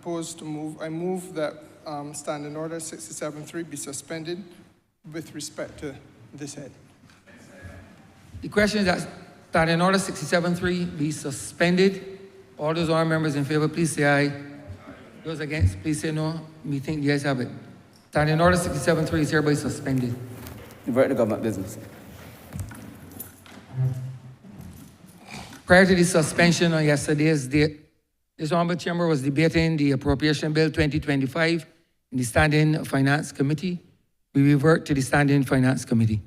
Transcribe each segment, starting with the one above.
I move that Standing Order 67.3 be suspended with respect to this head. The question is that Standing Order 67.3 be suspended. All those honorable members in favor, please say aye. Those against, please say no. Me think the ayes have it. Standing Order 67.3 is hereby suspended. Divert the government business. Prior to the suspension on yesterday's date, this Honourable Chamber was debating the Appropriation Bill 2025 in the Standing Finance Committee. We revert to the Standing Finance Committee.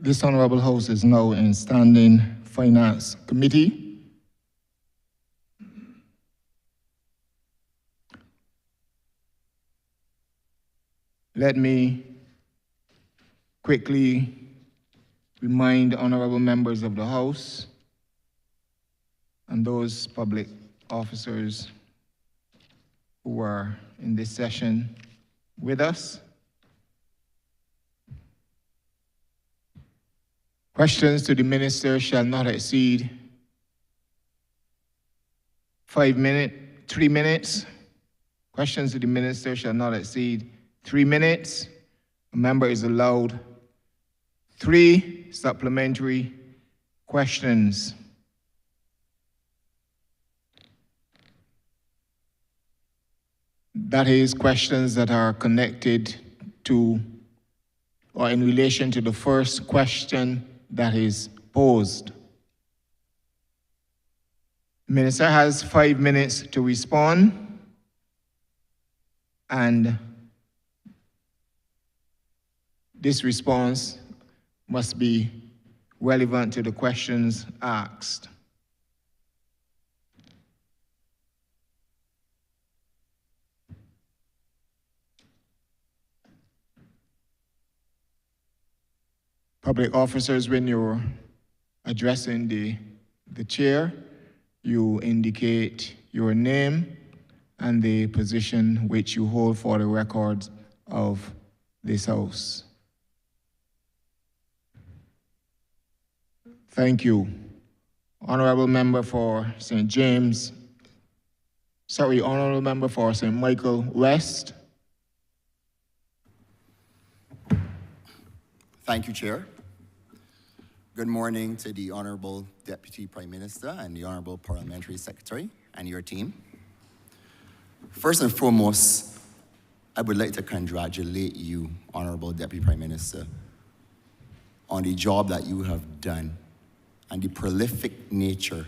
This Honourable House is now in Standing Finance Committee. Let me quickly remind honourable members of the House and those public officers who are in this session with us. Questions to the Minister shall not exceed 3 minutes. Questions to the Minister shall not exceed 3 minutes. A member is allowed 3 supplementary questions. That is, questions that are connected to or in relation to the first question that is posed. The Minister has 5 minutes to respond, and this response must be relevant to the questions asked. Public officers, when you're addressing the chair, you indicate your name and the position which you hold for the records of this House. Thank you. Honourable Member for St. James, Honourable Member for St. Michael West. Thank you, Chair. Good morning to the Honourable Deputy Prime Minister and the Honourable Parliamentary Secretary and your team. First and foremost, I would like to congratulate you, Honourable Deputy Prime Minister, on the job that you have done and the prolific nature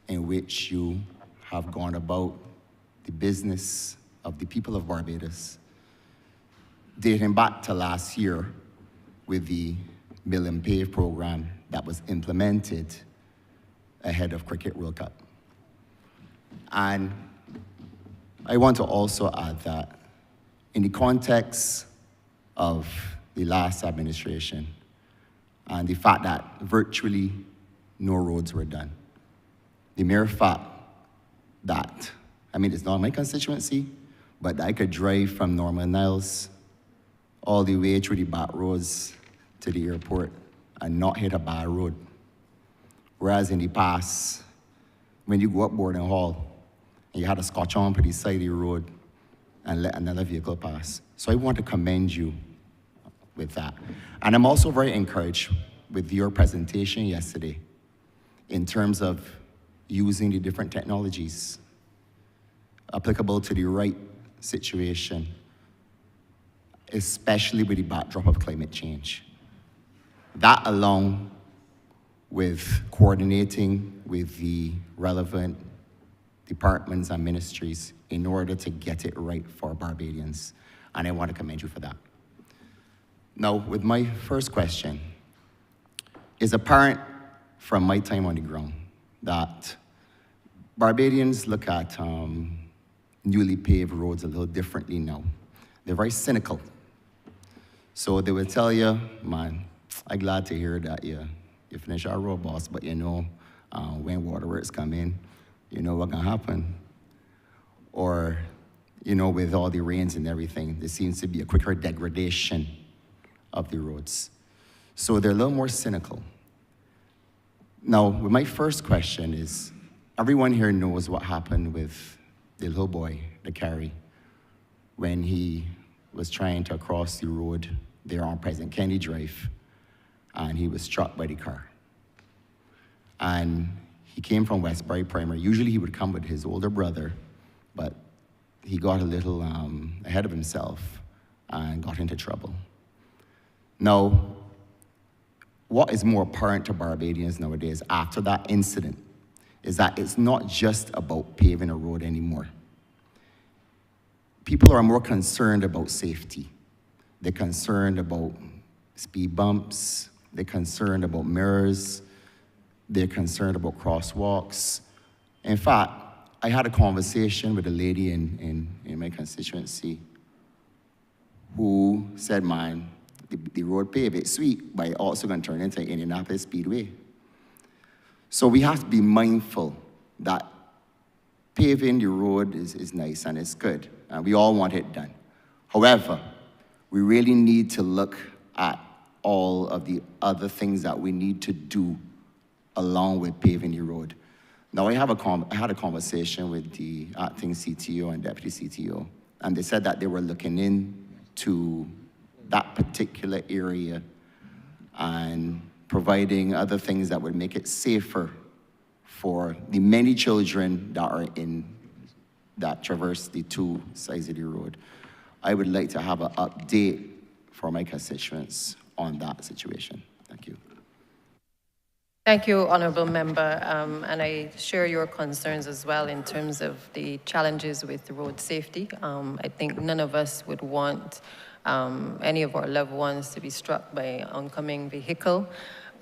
in which you have gone about the business of the people of Barbados, dating back to last year with the Mill and Pave program that was implemented ahead of Cricket World Cup. And I want to also add that in the context of the last administration and the fact that virtually no roads were done, the mere fact that, it's not my constituency, but I could drive from Norman Niles all the way through the back roads to the airport and not hit a bad road. Whereas in the past, when you go up Borden Hall, and you had to scotch on to the side of the road and let another vehicle pass. So I want to commend you with that. And I'm also very encouraged with your presentation yesterday in terms of using the different technologies applicable to the right situation, especially with the backdrop of climate change. That along with coordinating with the relevant departments and ministries in order to get it right for Barbadians. And I want to commend you for that. Now, with my first question, it's apparent from my time on the ground that Barbadians look at newly paved roads a little differently now. They're very cynical. So they will tell you, man, I'm glad to hear that you finish our road, boss, but you know, when waterworks come in, you know what's gonna happen. Or, you know, with all the rains and everything, there seems to be a quicker degradation of the roads. So they're a little more cynical. Now, my first question is, everyone here knows what happened with the little boy, the Carrie, when he was trying to cross the road there on President Kennedy Drive, and he was struck by the car. And he came from Westbury Primary. Usually he would come with his older brother, but he got a little ahead of himself and got into trouble. Now, what is more apparent to Barbadians nowadays after that incident is that it's not just about paving a road anymore. People are more concerned about safety. They're concerned about speed bumps. They're concerned about mirrors. They're concerned about crosswalks. In fact, I had a conversation with a lady in my constituency who said, man, the road paved, it's sweet, but it's also going to turn into Indianapolis Speedway. So we have to be mindful that paving the road is nice and it's good, and we all want it done. However, we really need to look at all of the other things that we need to do along with paving the road. Now, I had a conversation with the acting CTO and deputy CTO, and they said that they were looking into that particular area and providing other things that would make it safer for the many children that traverse the two sides of the road. I would like to have an update for my constituents on that situation. Thank you. Thank you, Honourable Member, and I share your concerns as well in terms of the challenges with road safety. I think none of us would want any of our loved ones to be struck by an oncoming vehicle,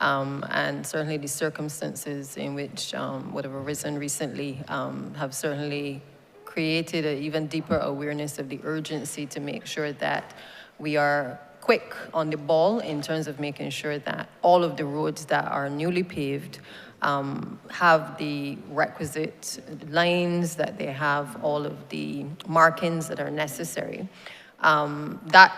and certainly the circumstances in which would have arisen recently have certainly created an even deeper awareness of the urgency to make sure that we are quick on the ball in terms of making sure that all of the roads that are newly paved have the requisite lines, that they have all of the markings that are necessary. That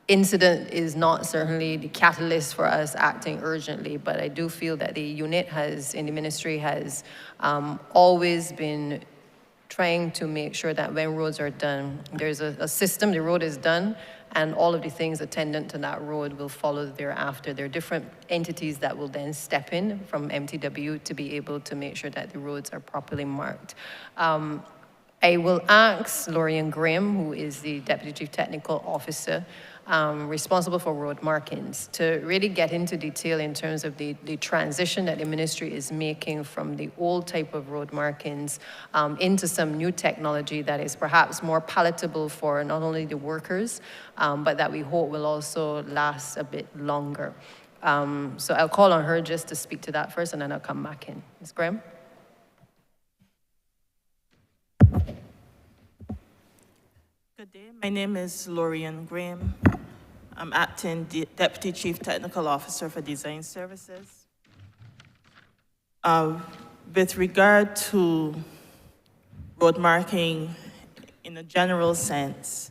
incident is not certainly the catalyst for us acting urgently, but I do feel that the unit in the ministry has always been trying to make sure that when roads are done, there's a system, the road is done, and all of the things attendant to that road will follow thereafter. There are different entities that will then step in from MTW to be able to make sure that the roads are properly marked. I will ask Lorian Graham, who is the Deputy Chief Technical Officer responsible for road markings, to really get into detail in terms of the transition that the ministry is making from the old type of road markings into some new technology that is perhaps more palatable for not only the workers, but that we hope will also last a bit longer. So I'll call on her just to speak to that first, and then I'll come back in. Ms. Graham? Good day. My name is Lorian Graham. I'm acting Deputy Chief Technical Officer for Design Services. With regard to road marking in a general sense,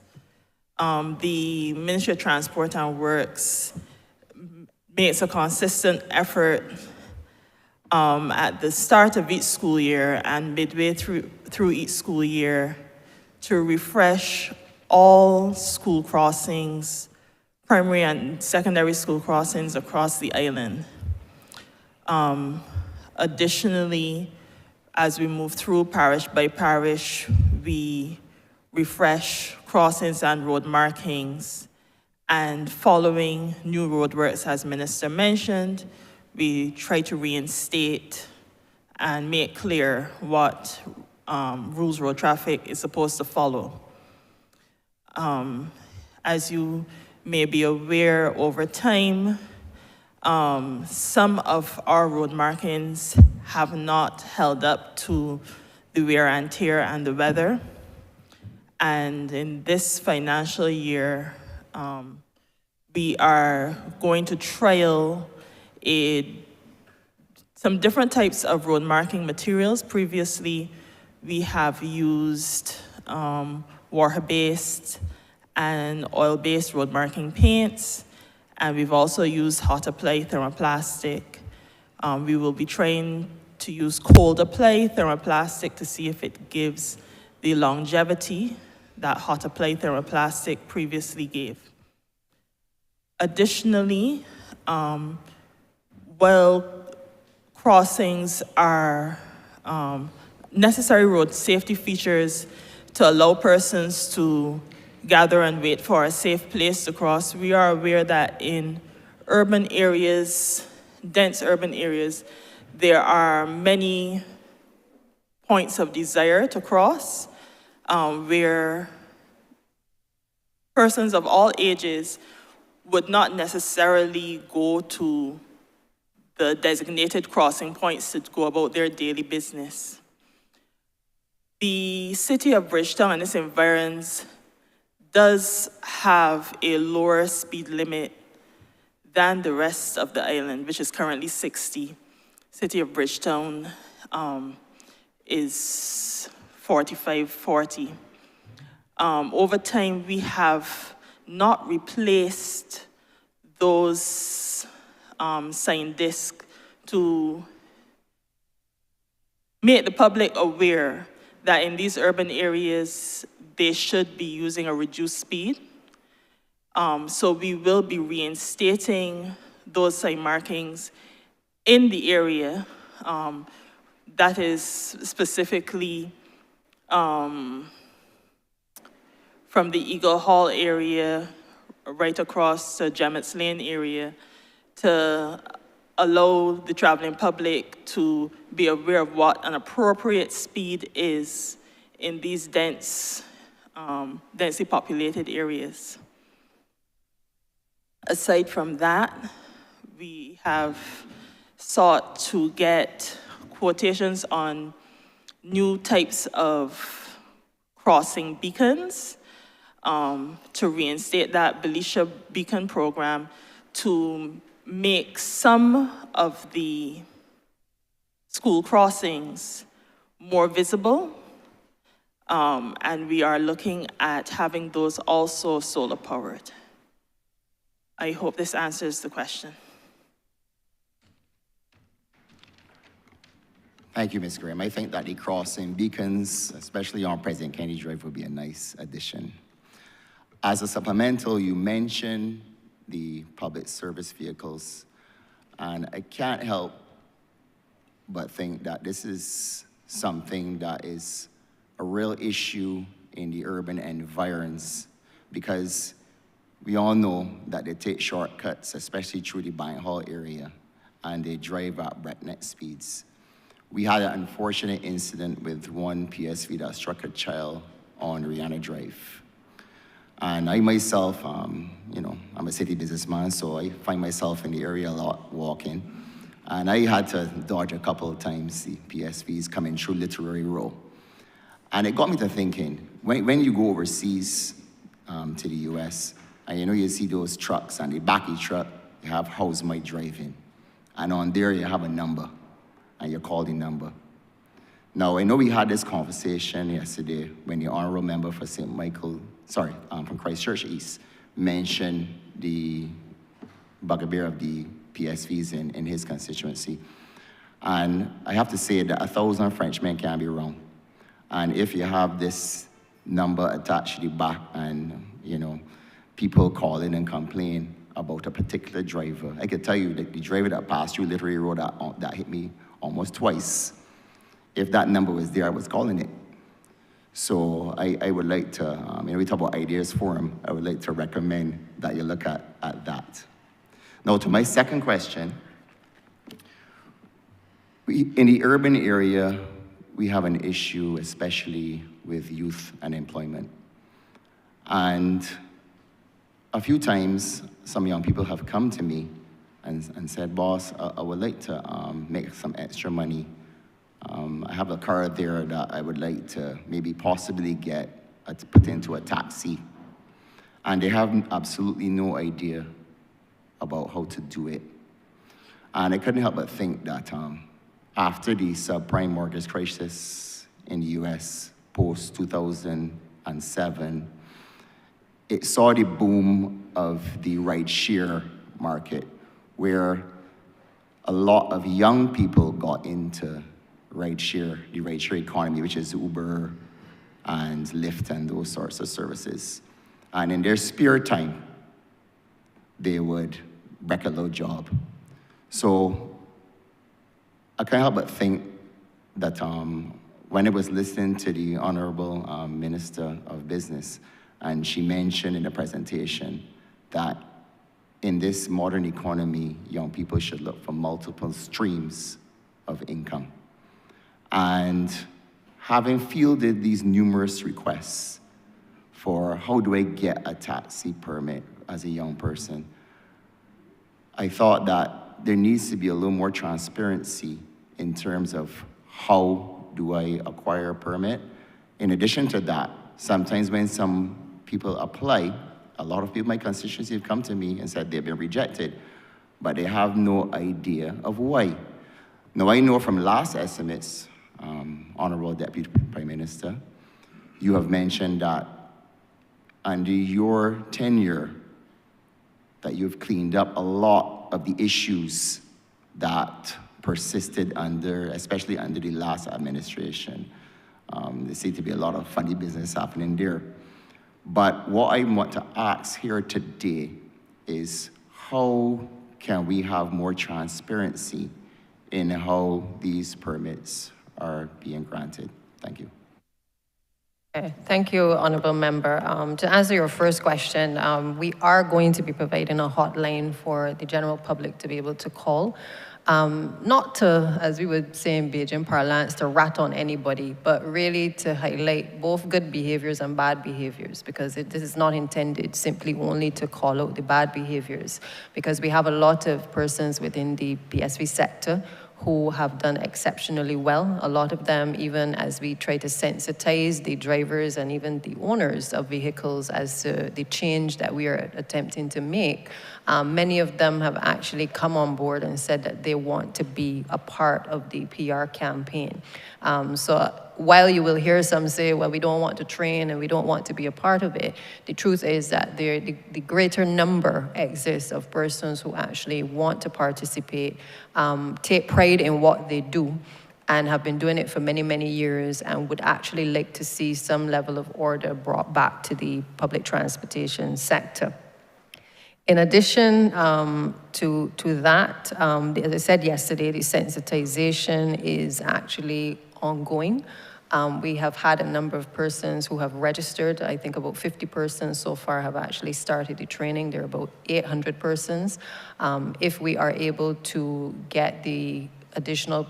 the Ministry of Transport and Works makes a consistent effort at the start of each school year and midway through each school year to refresh all school crossings, primary and secondary school crossings across the island. Additionally, as we move through parish by parish, we refresh crossings and road markings. And following new roadworks, as Minister mentioned, we try to reinstate and make clear what rules road traffic is supposed to follow. As you may be aware, over time, some of our road markings have not held up to the wear and tear and the weather. And in this financial year, we are going to trial some different types of road marking materials. Previously, we have used water-based and oil-based road marking paints, and we've also used hot apply thermoplastic. We will be trying to use cold apply thermoplastic to see if it gives the longevity that hot apply thermoplastic previously gave. Additionally, while crossings are necessary road safety features to allow persons to gather and wait for a safe place to cross, we are aware that in urban areas, dense urban areas, there are many points of desire to cross where persons of all ages would not necessarily go to the designated crossing points to go about their daily business. The city of Bridgetown and its environs does have a lower speed limit than the rest of the island, which is currently 60. City of Bridgetown is 45, 40. Over time, we have not replaced those sign discs to make the public aware that in these urban areas, they should be using a reduced speed. So we will be reinstating those sign markings in the area. That is specifically from the Eagle Hall area right across to Gemmett's Lane area to allow the traveling public to be aware of what an appropriate speed is in these densely populated areas. Aside from that, we have sought to get quotations on new types of crossing beacons to reinstate that Belisha beacon program to make some of the school crossings more visible. And we are looking at having those also solar powered. I hope this answers the question. Thank you, Ms. Graham. I think that the crossing beacons, especially on President Kennedy Drive, would be a nice addition. As a supplemental, you mentioned the public service vehicles, and I can't help but think that this is something that is a real issue in the urban environs, because we all know that they take shortcuts, especially through the Bank Hall area, and they drive at breakneck speeds. We had an unfortunate incident with one PSV that struck a child on Rihanna Drive. And I myself, I'm a city businessman, so I find myself in the area a lot walking. And I had to dodge a couple of times the PSVs coming through Literary Row. And it got me to thinking, when you go overseas to the US, and you see those trucks, and the backy truck, you have house might drive in. And on there, you have a number, and you call the number. Now, I know we had this conversation yesterday when the Honourable Member for from Christchurch East mentioned the bugbear of the PSVs in his constituency. And I have to say that 1,000 Frenchmen can be wrong. And if you have this number attached to the back and, people call in and complain about a particular driver, I can tell you that the driver that passed through Literary Road that hit me almost twice, if that number was there, I was calling it. So I would like to, we talk about ideas forum, I would like to recommend that you look at that. Now to my second question, in the urban area, we have an issue, especially with youth unemployment. And a few times, some young people have come to me and said, boss, I would like to make some extra money. I have a car there that I would like to maybe possibly put into a taxi. And they have absolutely no idea about how to do it. And I couldn't help but think that after the subprime mortgage crisis in the US, post-2007, it saw the boom of the ride-share market, where a lot of young people got into ride-share, the ride-share economy, which is Uber and Lyft and those sorts of services. And in their spare time, they would wreck a low job. So I can't help but think that when I was listening to the Honourable Minister of Business, and she mentioned in the presentation that in this modern economy, young people should look for multiple streams of income. And having fielded these numerous requests for how do I get a taxi permit as a young person, I thought that there needs to be a little more transparency in terms of how do I acquire a permit. In addition to that, sometimes when some people apply, a lot of people in my constituency have come to me and said they've been rejected, but they have no idea of why. Now I know from last estimates, Honourable Deputy Prime Minister, you have mentioned that under your tenure, that you've cleaned up a lot of the issues that persisted especially under the last administration. There seems to be a lot of funny business happening there. But what I want to ask here today is how can we have more transparency in how these permits are being granted? Thank you. Okay. Thank you, Honourable Member. To answer your first question, we are going to be providing a hotline for the general public to be able to call. Not to, as we would say in Beijing parlance, to rat on anybody, but really to highlight both good behaviors and bad behaviors, because this is not intended simply only to call out the bad behaviors, because we have a lot of persons within the PSV sector who have done exceptionally well. A lot of them, even as we try to sensitize the drivers and even the owners of vehicles as to the change that we are attempting to make, many of them have actually come on board and said that they want to be a part of the PR campaign. So while you will hear some say, well, we don't want to train and we don't want to be a part of it, the truth is that the greater number exists of persons who actually want to participate, take pride in what they do, and have been doing it for many, many years, and would actually like to see some level of order brought back to the public transportation sector. In addition to that, as I said yesterday, the sensitization is actually ongoing. We have had a number of persons who have registered. I think about 50 persons so far have actually started the training. There are about 800 persons. If we are able to get the additional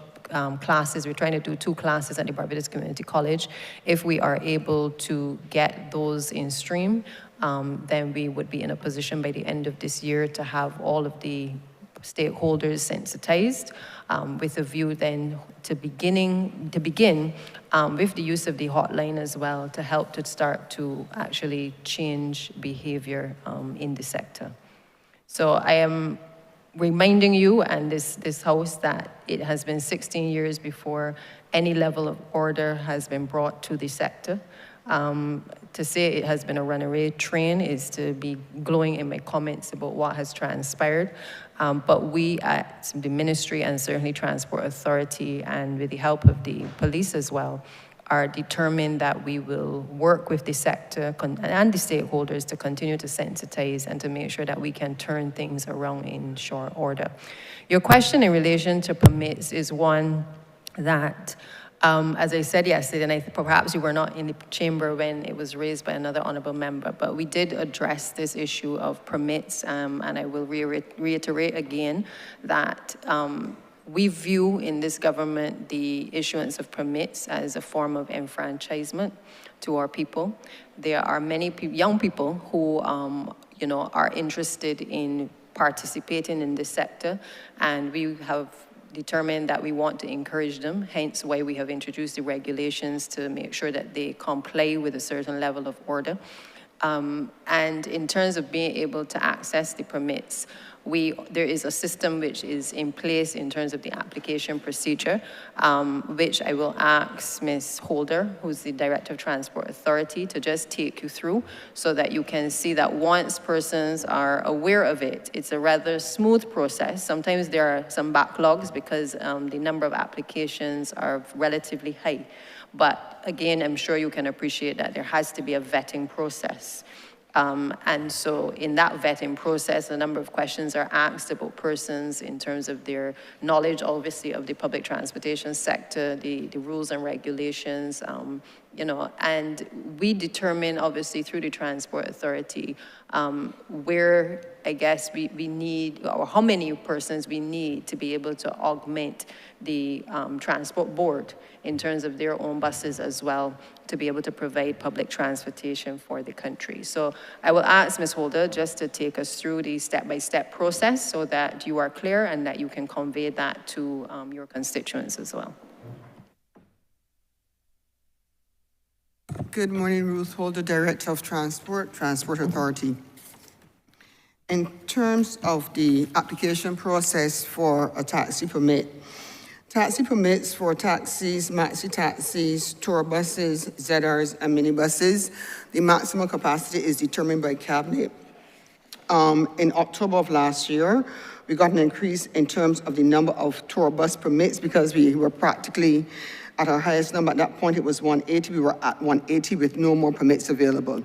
classes, we're trying to do 2 classes at the Barbados Community College. If we are able to get those in stream, then we would be in a position by the end of this year to have all of the stakeholders sensitized, with a view then to begin with the use of the hotline as well, to help to start to actually change behavior in the sector. So I am reminding you and this House that it has been 16 years before any level of order has been brought to the sector. To say it has been a runaway train is to be glowing in my comments about what has transpired. But we at the Ministry and certainly Transport Authority, and with the help of the police as well, are determined that we will work with the sector and the stakeholders to continue to sensitize and to make sure that we can turn things around in short order. Your question in relation to permits is one that As I said yesterday, and perhaps you were not in the chamber when it was raised by another honourable member, but we did address this issue of permits, and I will reiterate again that we view in this government the issuance of permits as a form of enfranchisement to our people. There are many young people who, you know, are interested in participating in this sector, and we have determined that we want to encourage them, hence why we have introduced the regulations to make sure that they comply with a certain level of order. And in terms of being able to access the permits, there is a system which is in place in terms of the application procedure, which I will ask Ms. Holder, who's the Director of Transport Authority, to just take you through so that you can see that once persons are aware of it, it's a rather smooth process. Sometimes there are some backlogs because the number of applications are relatively high. But again, I'm sure you can appreciate that there has to be a vetting process. And so in that vetting process, a number of questions are asked about persons in terms of their knowledge, obviously, of the public transportation sector, the rules and regulations, you know, and we determine, obviously, through the Transport Authority, where, I guess, we need, or how many persons we need to be able to augment the Transport Board in terms of their own buses as well, to be able to provide public transportation for the country. So I will ask Ms. Holder just to take us through the step-by-step process so that you are clear and that you can convey that to your constituents as well. Good morning, Ruth Holder, Director of Transport Authority. In terms of the application process for a taxi permit, taxi permits for taxis, maxi taxis, tour buses, ZRs, and minibuses, the maximum capacity is determined by Cabinet. In October of last year, we got an increase in terms of the number of tour bus permits because we were practically at our highest number. At that point, it was 180. We were at 180 with no more permits available.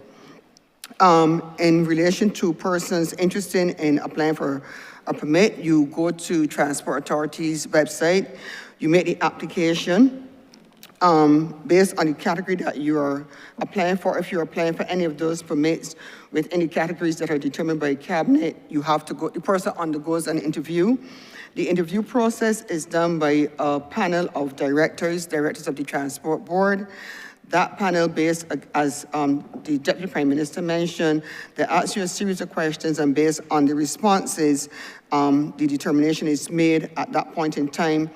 In relation to persons interested in applying for a permit, you go to Transport Authority's website, you make the application based on the category that you are applying for. If you're applying for any of those permits with any categories that are determined by Cabinet, you have to go, the person undergoes an interview. The interview process is done by a panel of directors of the Transport Board. That panel, based, as the Deputy Prime Minister mentioned, they ask you a series of questions, and based on the responses, the determination is made at that point in time,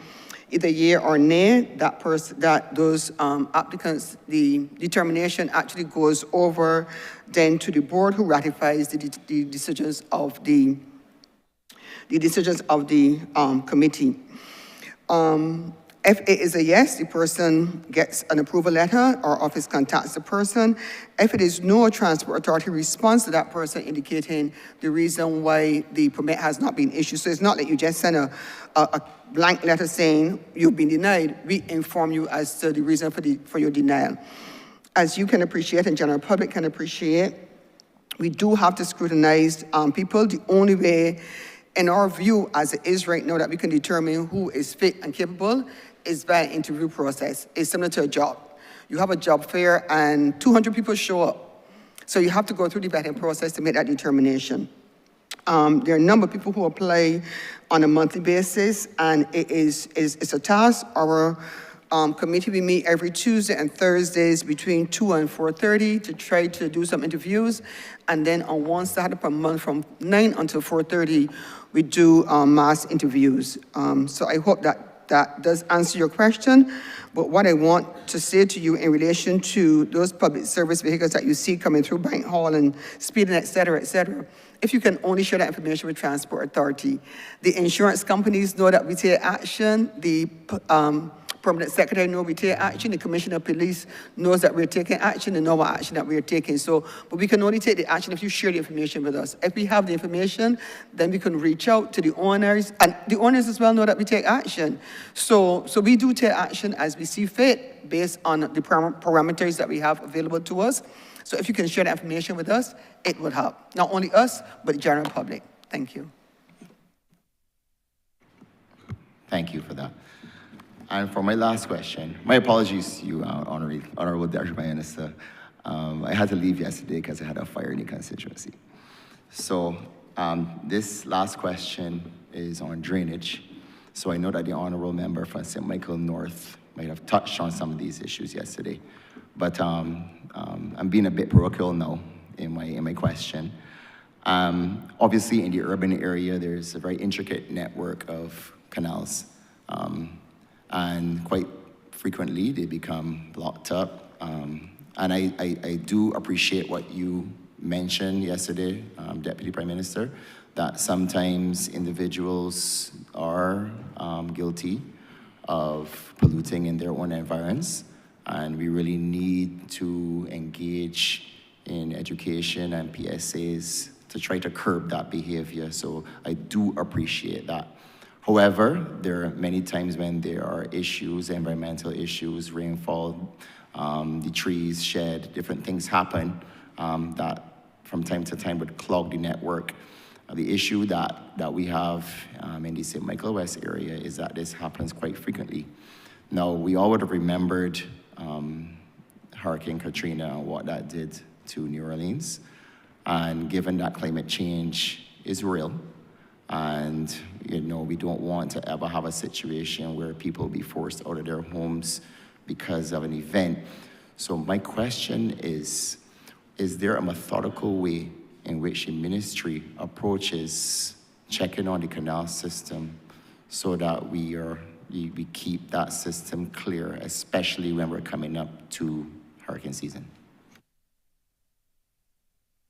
either yea or nay. Those applicants, the determination actually goes over then to the board, who ratifies the decisions of the committee. If it is a yes, the person gets an approval letter, or office contacts the person. If it is no, Transport Authority responds to that person indicating the reason why the permit has not been issued. So it's not that you just send a blank letter saying you've been denied. We inform you as to the reason for your denial. As you can appreciate, and general public can appreciate, we do have to scrutinize people. The only way, in our view, as it is right now, that we can determine who is fit and capable is by an interview process. It's similar to a job. You have a job fair and 200 people show up. So you have to go through the vetting process to make that determination. There are a number of people who apply on a monthly basis, and it's a task. Our committee, we meet every Tuesday and Thursdays between 2 and 4:30 to try to do some interviews. And then on one Saturday per month from 9 until 4:30, we do mass interviews. So I hope that does answer your question. But what I want to say to you in relation to those public service vehicles that you see coming through Bank Hall and speeding, et cetera, if you can only share that information with Transport Authority. The insurance companies know that we take action. The Permanent Secretary knows we take action. The Commissioner of Police knows that we're taking action and know what action that we're taking. So, but we can only take the action if you share the information with us. If we have the information, then we can reach out to the owners, and the owners as well know that we take action. So we do take action as we see fit based on the parameters that we have available to us. So if you can share that information with us, it would help. Not only us, but the general public. Thank you. Thank you for that. And for my last question, my apologies to you, Honourable Deputy Prime Minister. I had to leave yesterday because I had a fire in the constituency. So this last question is on drainage. So I know that the Honourable Member from St. Michael North might have touched on some of these issues yesterday, but I'm being a bit parochial now in my question. Obviously, in the urban area, there's a very intricate network of canals, and quite frequently they become blocked up. And I do appreciate what you mentioned yesterday, Deputy Prime Minister, that sometimes individuals are guilty of polluting in their own environs, and we really need to engage in education and PSAs to try to curb that behavior. So I do appreciate that. However, there are many times when there are issues, environmental issues, rainfall, the trees shed, different things happen that from time to time would clog the network. The issue that we have in the St. Michael West area is that this happens quite frequently. Now, we all would have remembered Hurricane Katrina and what that did to New Orleans. And given that climate change is real, and we don't want to ever have a situation where people will be forced out of their homes because of an event. So my question is there a methodical way in which the ministry approaches checking on the canal system so that we keep that system clear, especially when we're coming up to hurricane season?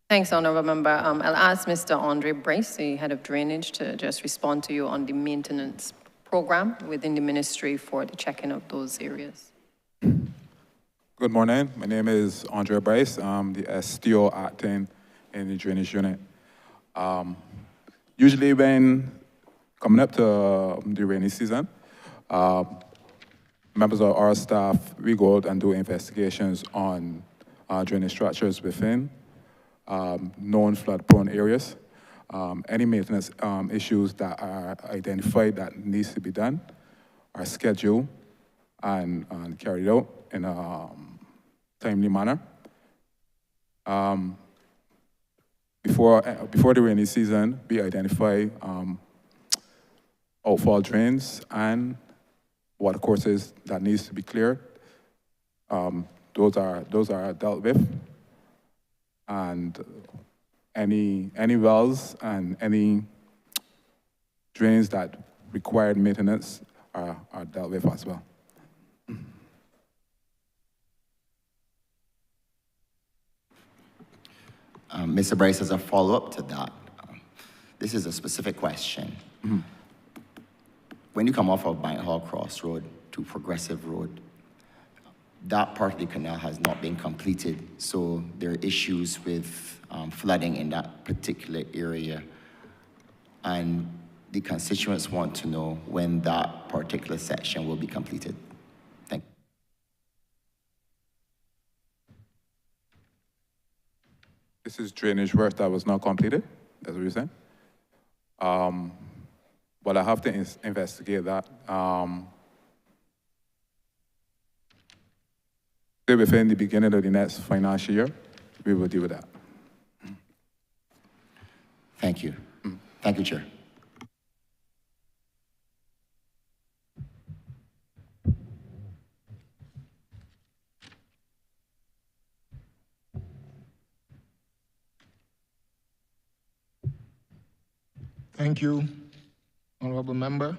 Thanks, Honourable Member. I'll ask Mr. Andre Bryce, the Head of Drainage, to just respond to you on the maintenance program within the ministry for the checking of those areas. Good morning. My name is Andre Bryce. I'm the STO acting in the drainage unit. Usually when coming up to the rainy season, members of our staff, we go out and do investigations on drainage structures within known flood-prone areas. Any maintenance issues that are identified that needs to be done are scheduled and carried out in a timely manner. Before the rainy season, we identify outfall drains and water courses that needs to be cleared. Those are dealt with. And any wells and any drains that required maintenance are dealt with as well. Mr. Bryce, as a follow-up to that, this is a specific question. Mm-hmm. When you come off of Bank Hall Cross Road to Progressive Road, that part of the canal has not been completed, so there are issues with flooding in that particular area. And the constituents want to know when that particular section will be completed. Thank you. This is drainage work that was not completed, that's what you're saying? But I have to investigate that. Within the beginning of the next financial year, we will deal with that. Thank you. Thank you, Chair. Thank you, Honourable Member.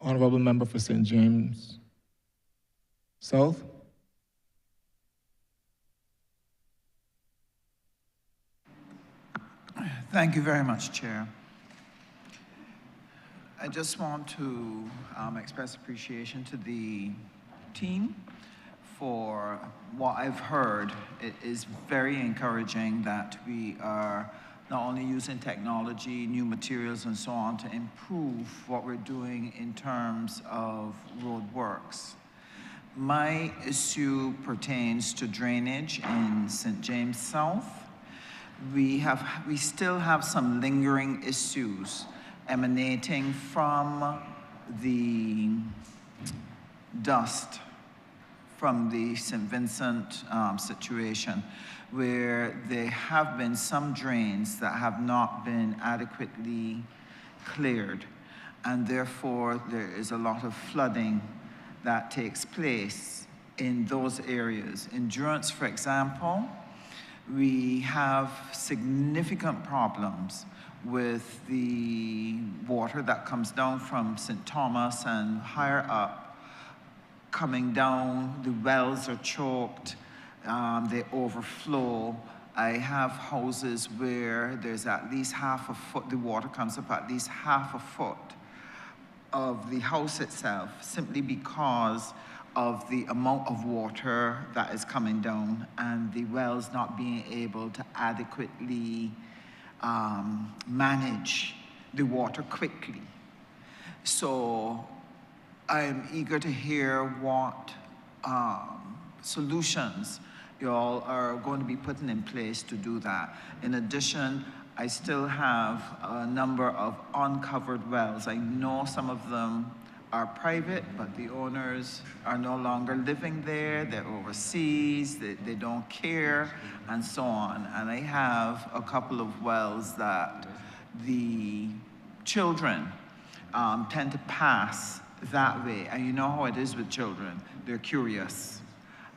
Honourable Member for St. James South. Thank you very much, Chair. I just want to express appreciation to the team for what I've heard. It is very encouraging that we are not only using technology, new materials and so on to improve what we're doing in terms of road works. My issue pertains to drainage in St. James South. We still have some lingering issues emanating from the dust from the St. Vincent situation, where there have been some drains that have not been adequately cleared, and therefore there is a lot of flooding that takes place in those areas. In Durance, for example, we have significant problems with the water that comes down from St. Thomas and higher up, coming down. The wells are choked, they overflow. I have houses where there's at least half a foot, the water comes up at least half a foot of the house itself, simply because of the amount of water that is coming down and the wells not being able to adequately manage the water quickly. So I'm eager to hear what solutions you all are going to be putting in place to do that. In addition, I still have a number of uncovered wells. I know some of them are private, but the owners are no longer living there, they're overseas, they don't care, and so on. And I have a couple of wells that the children tend to pass that way. And you know how it is with children, they're curious.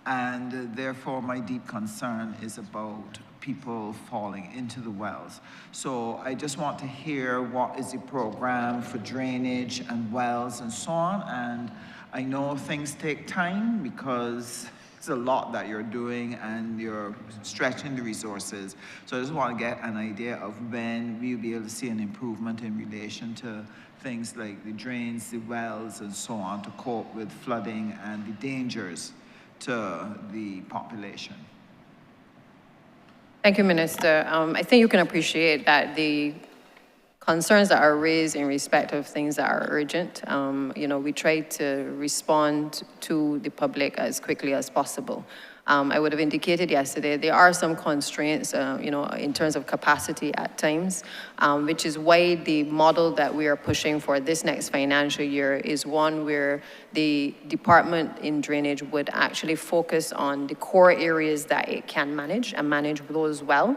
And therefore, my deep concern is about people falling into the wells. So I just want to hear what is the program for drainage and wells and so on. And I know things take time because it's a lot that you're doing and you're stretching the resources. So I just want to get an idea of when we'll be able to see an improvement in relation to things like the drains, the wells, and so on, to cope with flooding and the dangers to the population. Thank you, Minister. I think you can appreciate that the concerns that are raised in respect of things that are urgent, we try to respond to the public as quickly as possible. I would have indicated yesterday, there are some constraints, in terms of capacity at times, which is why the model that we are pushing for this next financial year is one where the department in drainage would actually focus on the core areas that it can manage and manage those well,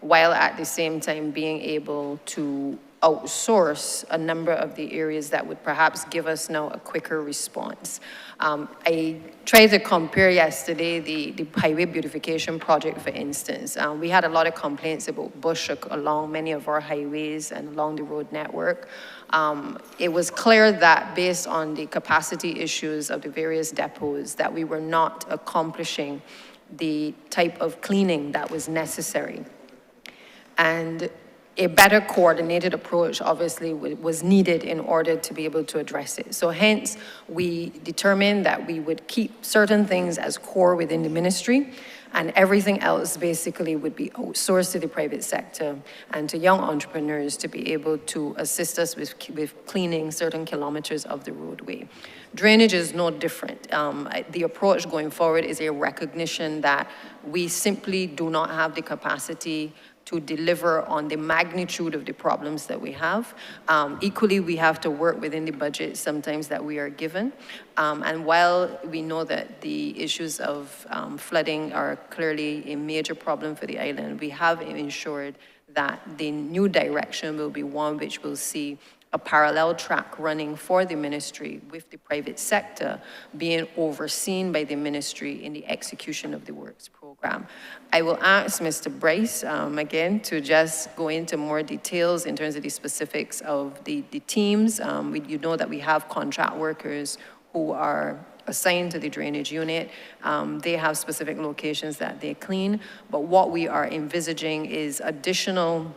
while at the same time being able to outsource a number of the areas that would perhaps give us now a quicker response. I tried to compare yesterday the highway beautification project, for instance. We had a lot of complaints about bush along many of our highways and along the road network. It was clear that based on the capacity issues of the various depots, that we were not accomplishing the type of cleaning that was necessary. And a better coordinated approach obviously was needed in order to be able to address it. So hence, we determined that we would keep certain things as core within the ministry, and everything else basically would be outsourced to the private sector and to young entrepreneurs to be able to assist us with cleaning certain kilometers of the roadway. Drainage is no different. The approach going forward is a recognition that we simply do not have the capacity to deliver on the magnitude of the problems that we have. Equally, we have to work within the budget sometimes that we are given. And while we know that the issues of flooding are clearly a major problem for the island, we have ensured that the new direction will be one which will see a parallel track running for the ministry with the private sector being overseen by the ministry in the execution of the works program. I will ask Mr. Bryce again to just go into more details in terms of the specifics of the teams. You know that we have contract workers who are assigned to the drainage unit. They have specific locations that they clean, but what we are envisaging is additional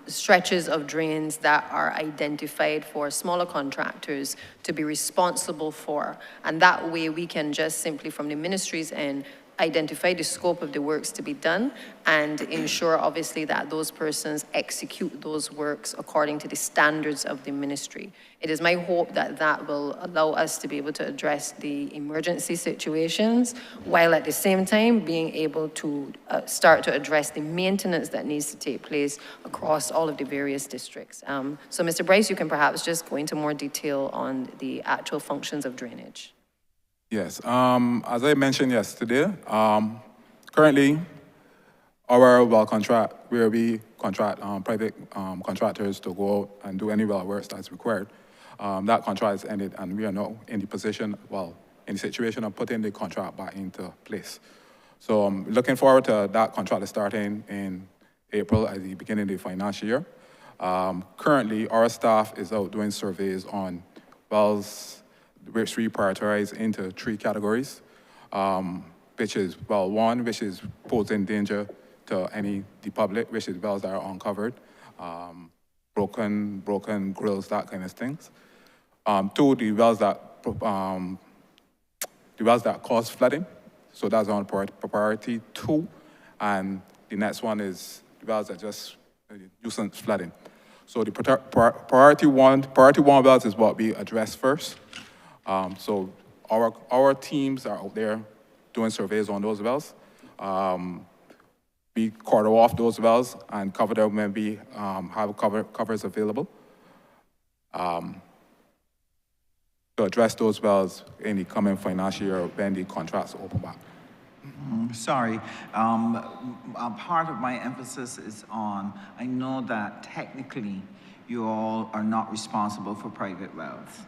stretches of drains that are identified for smaller contractors to be responsible for. And that way we can just simply from the ministry's end identify the scope of the works to be done and ensure obviously that those persons execute those works according to the standards of the ministry. It is my hope that that will allow us to be able to address the emergency situations while at the same time being able to start to address the maintenance that needs to take place across all of the various districts. So Mr. Bryce, you can perhaps just go into more detail on the actual functions of drainage. Yes, as I mentioned yesterday, currently our well contract, where we contract private contractors to go out and do any well works that's required, that contract is ended and we are now in the position, well, in the situation of putting the contract back into place. So I'm looking forward to that contract starting in April at the beginning of the financial year. Currently, our staff is out doing surveys on wells which we prioritize into 3 categories, which is, well, one, which is posing danger to the public, which is wells that are uncovered, broken grills, that kind of things. 2, the wells that cause flooding, so that's on priority 2, and the next one is the wells that just nuisance flooding. So the priority one wells is what we address first. So our teams are out there doing surveys on those wells. We quarter off those wells and cover them when we have covers available to address those wells in the coming financial year when the contracts open back. Sorry, part of my emphasis is on, I know that technically you all are not responsible for private wells.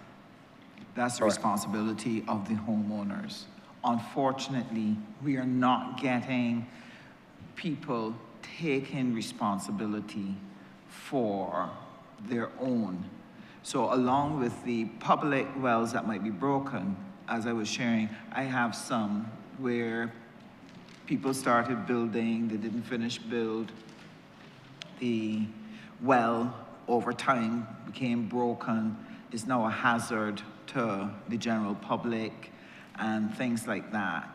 That's the responsibility of the homeowners. Unfortunately, we are not getting people taking responsibility for their own. So along with the public wells that might be broken, as I was sharing, I have some where people started building, they didn't finish build. The well over time became broken, is now a hazard to the general public and things like that.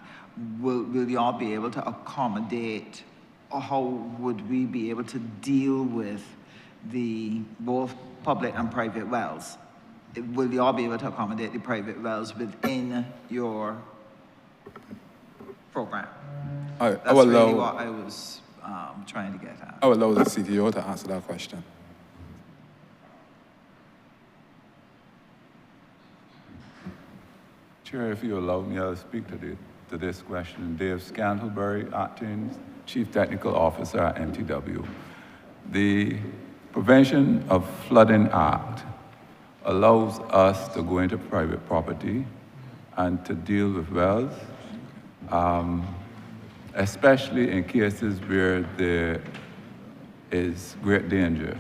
Will you all be able to accommodate, or how would we be able to deal with the both public and private wells? Will you all be able to accommodate the private wells within your program? That's really what I was trying to get at. I would allow the CTO to answer that question. Chair, if you allow me, I'll speak to this question. Dave Scantlebury, Acting Chief Technical Officer at MTW. The Prevention of Flooding Act allows us to go into private property and to deal with wells, especially in cases where there is great danger.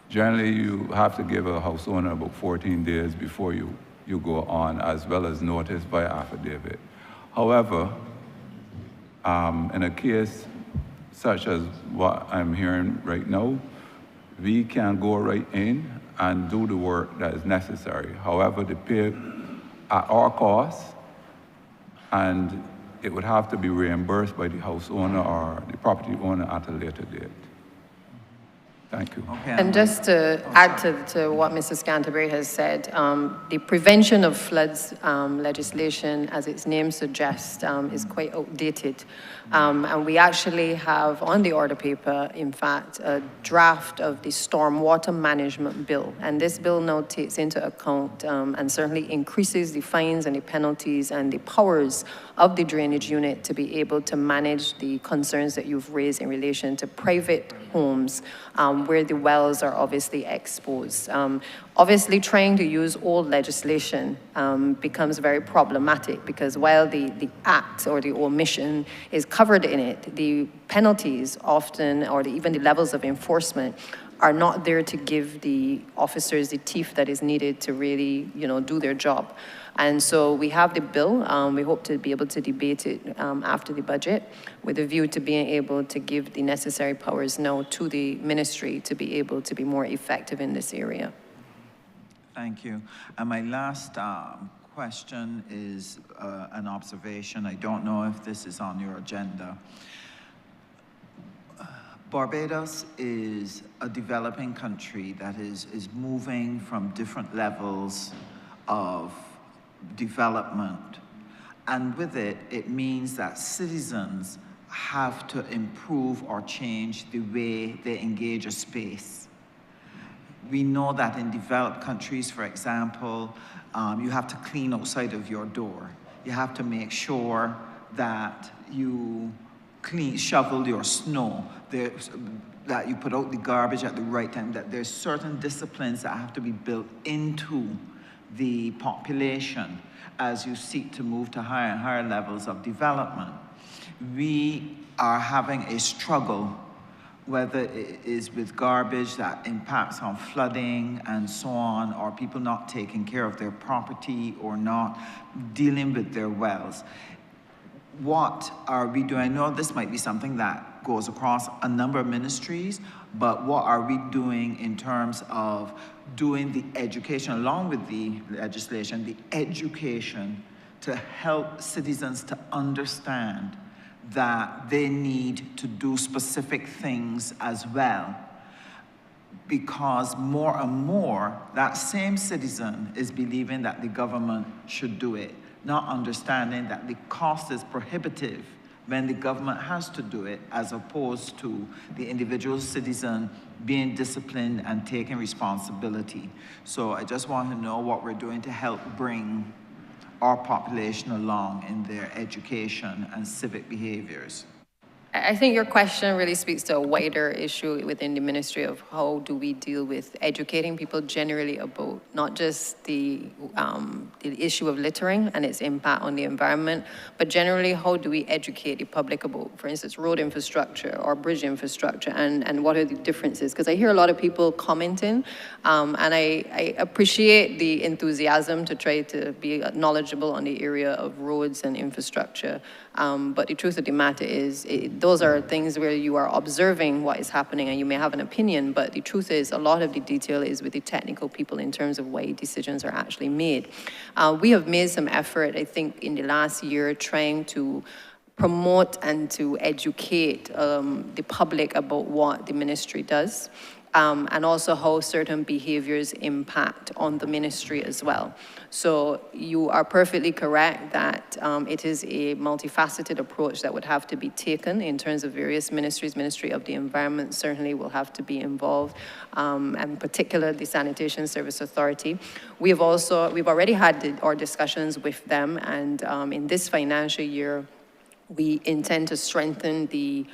Generally, you have to give a house owner about 14 days before you go on, as well as notice by affidavit. However, in a case such as what I'm hearing right now, we can go right in and do the work that is necessary. However, they pay at our cost, and it would have to be reimbursed by the house owner or the property owner at a later date. Thank you. Okay, And just to add to what Mr. Scantlebury has said, the prevention of floods legislation, as its name suggests, is quite outdated. And we actually have on the order paper, in fact, a draft of the stormwater management bill. And this bill now takes into account and certainly increases the fines and the penalties and the powers of the drainage unit to be able to manage the concerns that you've raised in relation to private homes where the wells are obviously exposed. Obviously, trying to use old legislation becomes very problematic because while the act or the omission is covered in it, the penalties often, or even the levels of enforcement, are not there to give the officers the teeth that is needed to really, do their job. And so we have the bill. We hope to be able to debate it after the budget with a view to being able to give the necessary powers now to the ministry to be able to be more effective in this area. Thank you. And my last question is an observation. I don't know if this is on your agenda. Barbados is a developing country that is moving from different levels of development. And with it, it means that citizens have to improve or change the way they engage a space. We know that in developed countries, for example, you have to clean outside of your door. You have to make sure that you shovel your snow, that you put out the garbage at the right time, that there's certain disciplines that have to be built into the population as you seek to move to higher and higher levels of development. We are having a struggle, whether it is with garbage that impacts on flooding and so on, or people not taking care of their property or not dealing with their wells. What are we doing? I know this might be something that goes across a number of ministries, but what are we doing in terms of doing the education, along with the legislation, the education to help citizens to understand that they need to do specific things as well? Because more and more, that same citizen is believing that the government should do it, not understanding that the cost is prohibitive when the government has to do it, as opposed to the individual citizen being disciplined and taking responsibility. So I just want to know what we're doing to help bring our population along in their education and civic behaviors. I think your question really speaks to a wider issue within the ministry of how do we deal with educating people generally about not just the issue of littering and its impact on the environment, but generally how do we educate the public about, for instance, road infrastructure or bridge infrastructure, and what are the differences? Because I hear a lot of people commenting, and I appreciate the enthusiasm to try to be knowledgeable on the area of roads and infrastructure. But the truth of the matter is, those are things where you are observing what is happening and you may have an opinion, but the truth is a lot of the detail is with the technical people in terms of why decisions are actually made. We have made some effort, I think, in the last year trying to promote and to educate the public about what the ministry does. And also how certain behaviors impact on the ministry as well. So you are perfectly correct that it is a multifaceted approach that would have to be taken in terms of various ministries. Ministry of the Environment certainly will have to be involved, and particularly the Sanitation Service Authority. We've already had our discussions with them, and in this financial year, we intend to strengthen the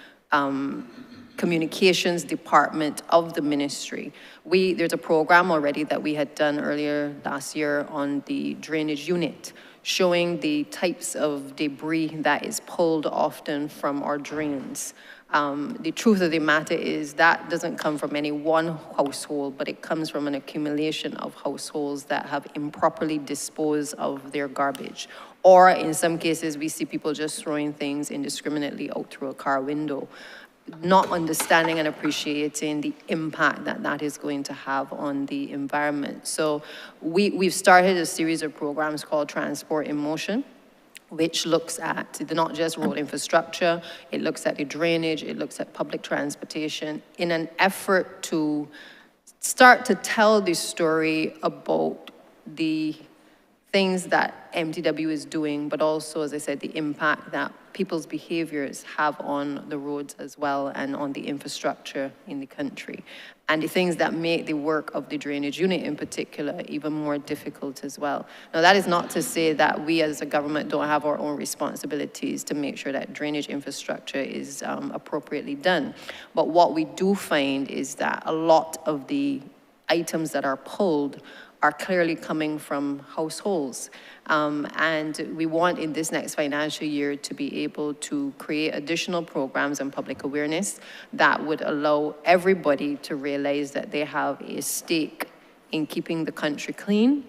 communications department of the ministry. There's a program already that we had done earlier last year on the drainage unit, showing the types of debris that is pulled often from our drains. The truth of the matter is that doesn't come from any one household, but it comes from an accumulation of households that have improperly disposed of their garbage. Or in some cases, we see people just throwing things indiscriminately out through a car window, not understanding and appreciating the impact that that is going to have on the environment. So we've started a series of programs called Transport in Motion, which looks at not just road infrastructure, it looks at the drainage, it looks at public transportation in an effort to start to tell the story about the things that MTW is doing, but also, as I said, the impact that people's behaviors have on the roads as well and on the infrastructure in the country. And the things that make the work of the drainage unit in particular even more difficult as well. Now, that is not to say that we as a government don't have our own responsibilities to make sure that drainage infrastructure is appropriately done. But what we do find is that a lot of the items that are pulled are clearly coming from households. And we want in this next financial year to be able to create additional programs and public awareness that would allow everybody to realize that they have a stake in keeping the country clean,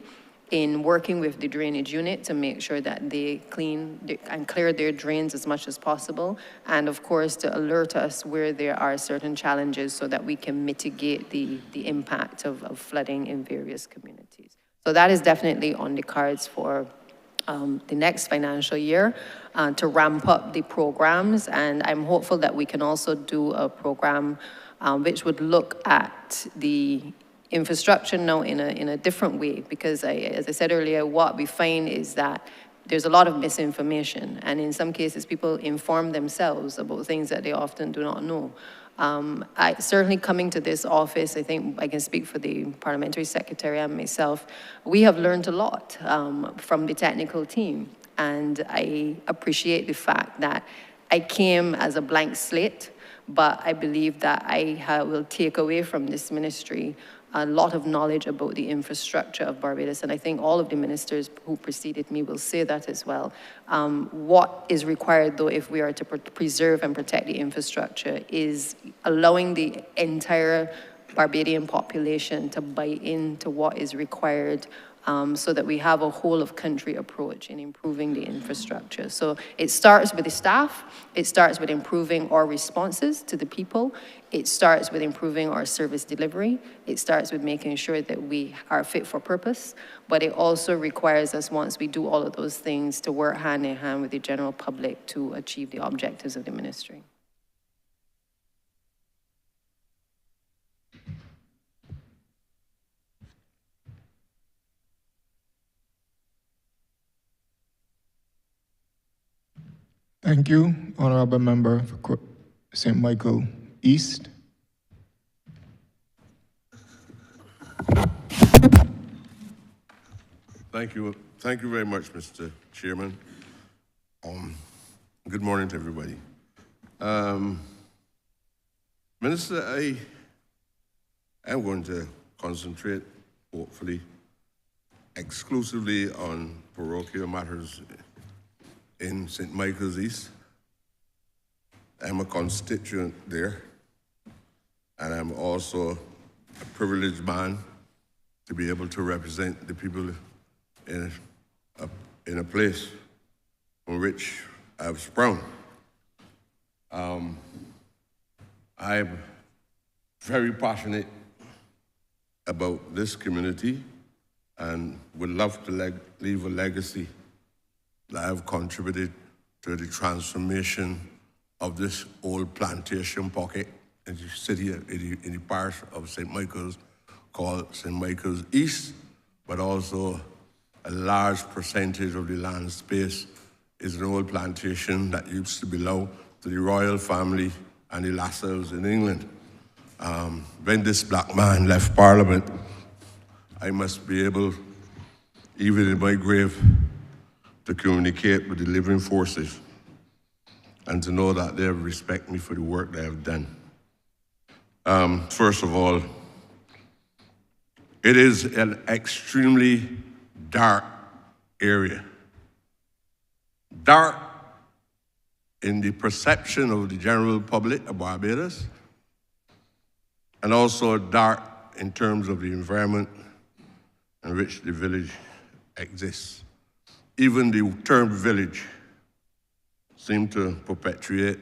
in working with the drainage unit to make sure that they clean and clear their drains as much as possible, and of course to alert us where there are certain challenges so that we can mitigate the impact of flooding in various communities. So that is definitely on the cards for the next financial year to ramp up the programs. And I'm hopeful that we can also do a program which would look at the infrastructure now in a different way, because as I said earlier, what we find is that there's a lot of misinformation, and in some cases, people inform themselves about things that they often do not know. Certainly coming to this office, I think I can speak for the parliamentary secretary and myself, we have learned a lot from the technical team, and I appreciate the fact that I came as a blank slate, but I believe that I will take away from this ministry a lot of knowledge about the infrastructure of Barbados, and I think all of the ministers who preceded me will say that as well. What is required, though, if we are to preserve and protect the infrastructure is allowing the entire Barbadian population to buy into what is required so that we have a whole of country approach in improving the infrastructure. So it starts with the staff, it starts with improving our responses to the people, it starts with improving our service delivery, it starts with making sure that we are fit for purpose, but it also requires us, once we do all of those things, to work hand in hand with the general public to achieve the objectives of the ministry. Thank you, Honourable Member for St. Michael East. Thank you. Thank you very much, Mr. Chairman. Good morning to everybody. Minister, I am going to concentrate, hopefully, exclusively on parochial matters in St. Michael's East. I'm a constituent there, and I'm also a privileged man to be able to represent the people in a place from which I've sprung. I'm very passionate about this community and would love to leave a legacy that I've contributed to the transformation of this old plantation pocket in the city, in the parish of St. Michael's, called St. Michael's East, but also a large percentage of the land space is an old plantation that used to belong to the royal family and the Lassalles in England. When this black man left Parliament, I must be able, even in my grave, to communicate with the living forces and to know that they respect me for the work that I've done. First of all, it is an extremely dark area. Dark in the perception of the general public of Barbados, and also dark in terms of the environment in which the village exists. Even the term village seemed to perpetuate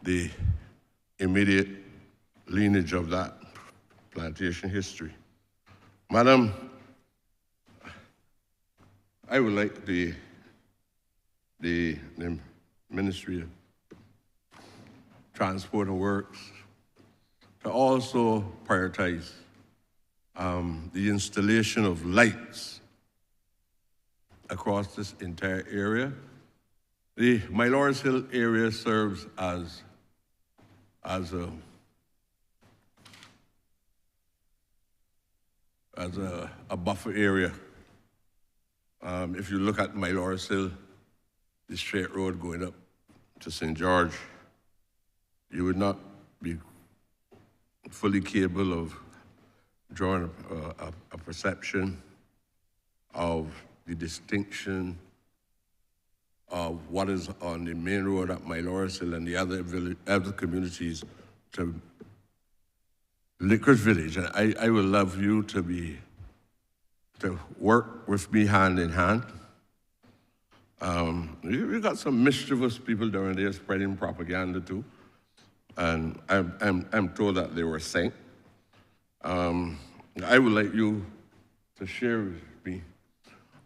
the immediate lineage of that plantation history. Madam, I would like the Ministry of Transport and Works to also prioritize the installation of lights across this entire area. The Mylors Hill area serves as a buffer area. If you look at Mylors Hill, the straight road going up to St. George, you would not be fully capable of drawing a perception of the distinction of what is on the main road at Mylors Hill and the other communities to Liquors Village. And I would love you to work with me hand in hand. We got some mischievous people down there spreading propaganda too, and I'm told that they were sent. I would like you to share with me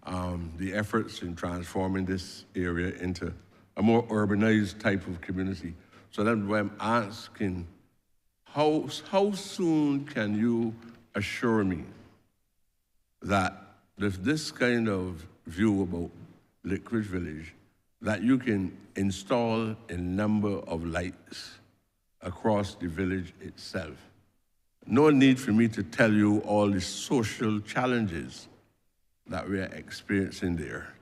the efforts in transforming this area into a more urbanized type of community. So that's why I'm asking, how soon can you assure me that with this kind of view about Liquid Village, that you can install a number of lights across the village itself? No need for me to tell you all the social challenges that we are experiencing there.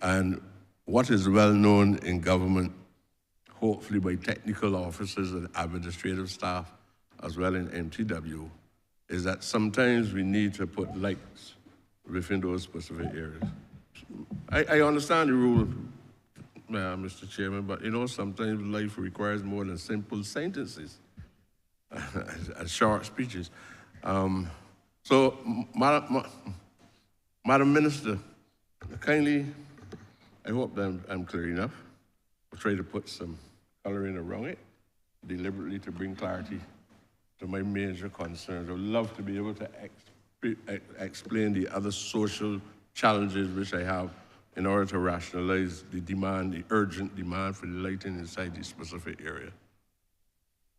And what is well known in government, hopefully by technical officers and administrative staff, as well in MTW, is that sometimes we need to put lights within those specific areas. I understand the rule, Mr. Chairman, but you know, sometimes life requires more than simple sentences and short speeches. So, Madam Minister, kindly, I hope that I'm clear enough. I'll try to put some coloring around it, deliberately to bring clarity to my major concerns. I would love to be able to explain the other social challenges which I have in order to rationalize the demand, the urgent demand for the lighting inside this specific area.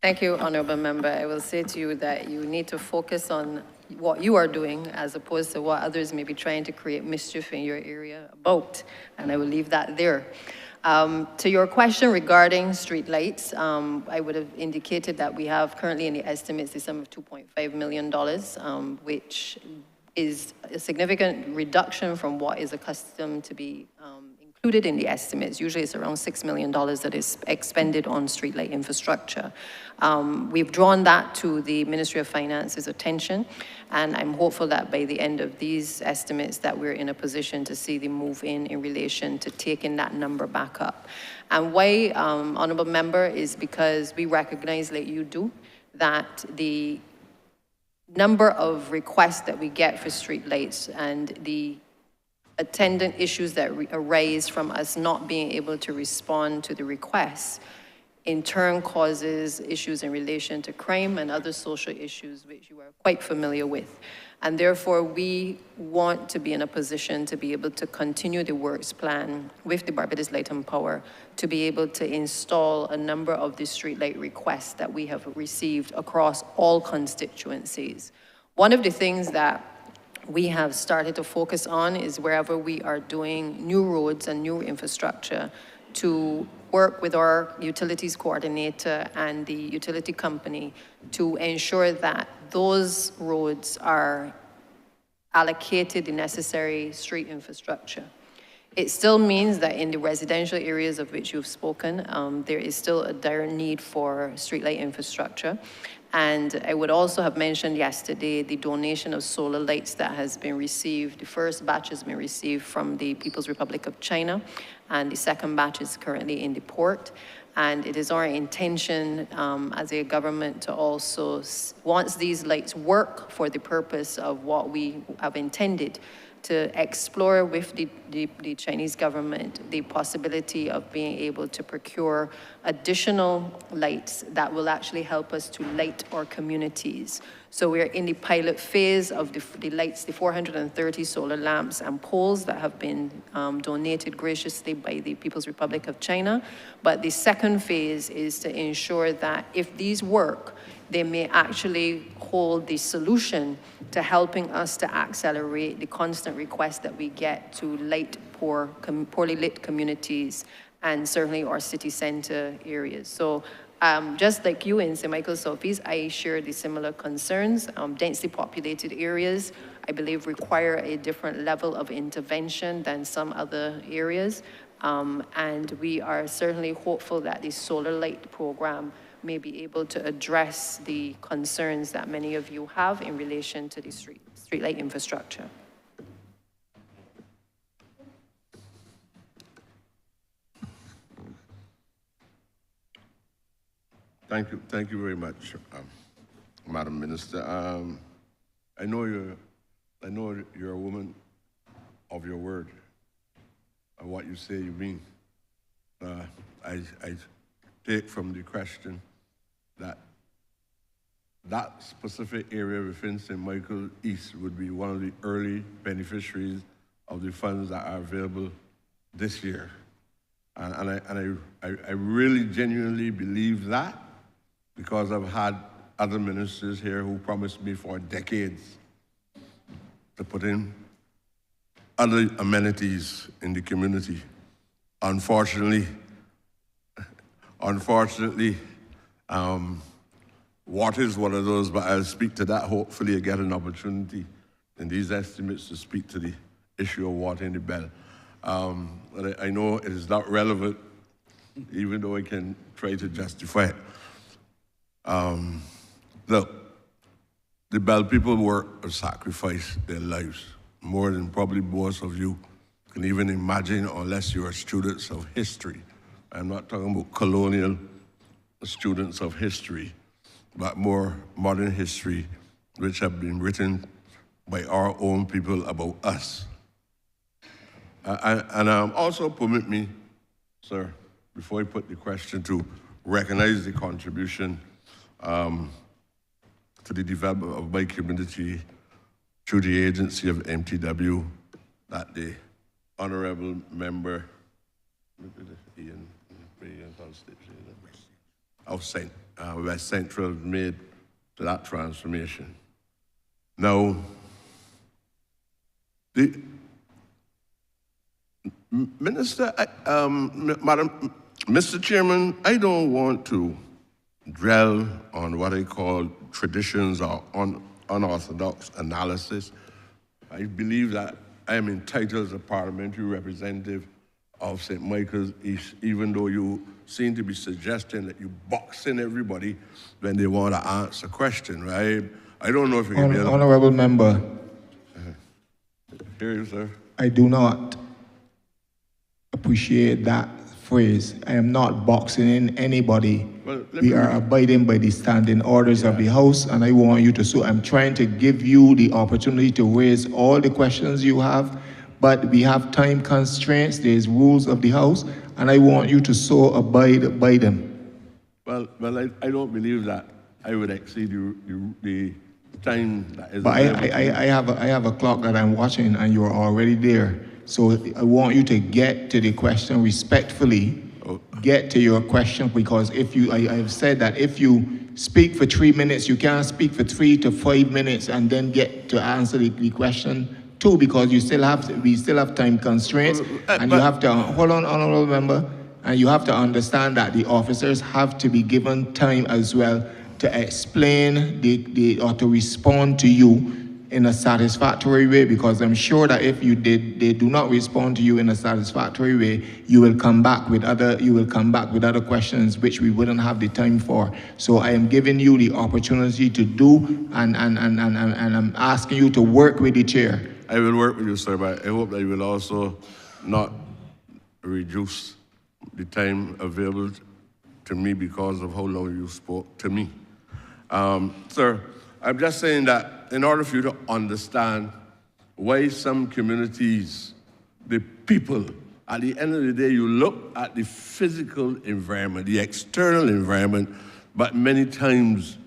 Thank you, Honourable Member. I will say to you that you need to focus on what you are doing as opposed to what others may be trying to create mischief in your area about, and I will leave that there. To your question regarding streetlights, I would have indicated that we have currently in the estimates the sum of $2.5 million, which is a significant reduction from what is accustomed to be included in the estimates. Usually it's around $6 million that is expended on streetlight infrastructure. We've drawn that to the Ministry of Finance's attention, and I'm hopeful that by the end of these estimates that we're in a position to see the move in relation to taking that number back up. And why, Honourable Member, is because we recognize, like you do, that the number of requests that we get for streetlights and the attendant issues that arise from us not being able to respond to the requests in turn causes issues in relation to crime and other social issues which you are quite familiar with. And therefore, we want to be in a position to be able to continue the works plan with the Barbados Light and Power to be able to install a number of the streetlight requests that we have received across all constituencies. One of the things that we have started to focus on is wherever we are doing new roads and new infrastructure to work with our utilities coordinator and the utility company to ensure that those roads are allocated the necessary street infrastructure. It still means that in the residential areas of which you've spoken, there is still a dire need for streetlight infrastructure. And I would also have mentioned yesterday the donation of solar lights that has been received. The first batch has been received from the People's Republic of China, and the second batch is currently in the port. And it is our intention as a government to also, once these lights work for the purpose of what we have intended, to explore with the Chinese government the possibility of being able to procure additional lights that will actually help us to light our communities. So we're in the pilot phase of the lights, the 430 solar lamps and poles that have been donated graciously by the People's Republic of China. But the second phase is to ensure that if these work, they may actually hold the solution to helping us to accelerate the constant requests that we get to light poorly lit communities and certainly our city center areas. So just like you in St. Michael Southeast, I share the similar concerns. Densely populated areas, I believe, require a different level of intervention than some other areas. And we are certainly hopeful that the solar light program may be able to address the concerns that many of you have in relation to the streetlight infrastructure. Thank you very much, Madam Minister. I know you're a woman of your word, and what you say you mean. I take from the question that specific area within St. Michael East would be one of the early beneficiaries of the funds that are available this year. And I really genuinely believe that, because I've had other ministers here who promised me for decades to put in other amenities in the community. Unfortunately, water is one of those, but I'll speak to that. Hopefully I get an opportunity in these estimates to speak to the issue of water in the bell. But I know it is not relevant, even though I can try to justify it. Look, the Bell people work or sacrifice their lives more than probably most of you can even imagine, unless you are students of history. I'm not talking about colonial students of history, but more modern history, which have been written by our own people about us. And also permit me, sir, before I put the question, to recognize the contribution to the development of my community through the agency of MTW that the Honourable Member of West Central made to that transformation. Now, the Minister, Madam, Mr. Chairman, I don't want to dwell on what I call traditions or unorthodox analysis. I believe that I am entitled as a parliamentary representative of St. Michael's East, even though you seem to be suggesting that you box in everybody when they want to answer a question, right? I don't know if you can be Honourable Member. Hear you, sir. I do not appreciate that phrase. I am not boxing in anybody. Well, we are abiding by the standing orders of the House, and I want you to, so I'm trying to give you the opportunity to raise all the questions you have, but we have time constraints, there's rules of the House, and I want you to so abide by them. Well, I don't believe that I would exceed the time that is But I have a clock that I'm watching, and you're already there. So I want you to get to the question respectfully. Get to your question, because if you, I've said that if you speak for 3 minutes, you can't speak for 3 to 5 minutes and then get to answer the question too, because you still have to, we still have time constraints, and you have to hold on, Honourable Member, and you have to understand that the officers have to be given time as well to explain or to respond to you in a satisfactory way, because I'm sure that if they do not respond to you in a satisfactory way, you will come back with other questions which we wouldn't have the time for. So I am giving you the opportunity to do, and I'm asking you to work with the chair. I will work with you, sir, but I hope that you will also not reduce the time available to me because of how long you spoke to me. Sir, I'm just saying that in order for you to understand why some communities, the people, at the end of the day, you look at the physical environment, the external environment, but many times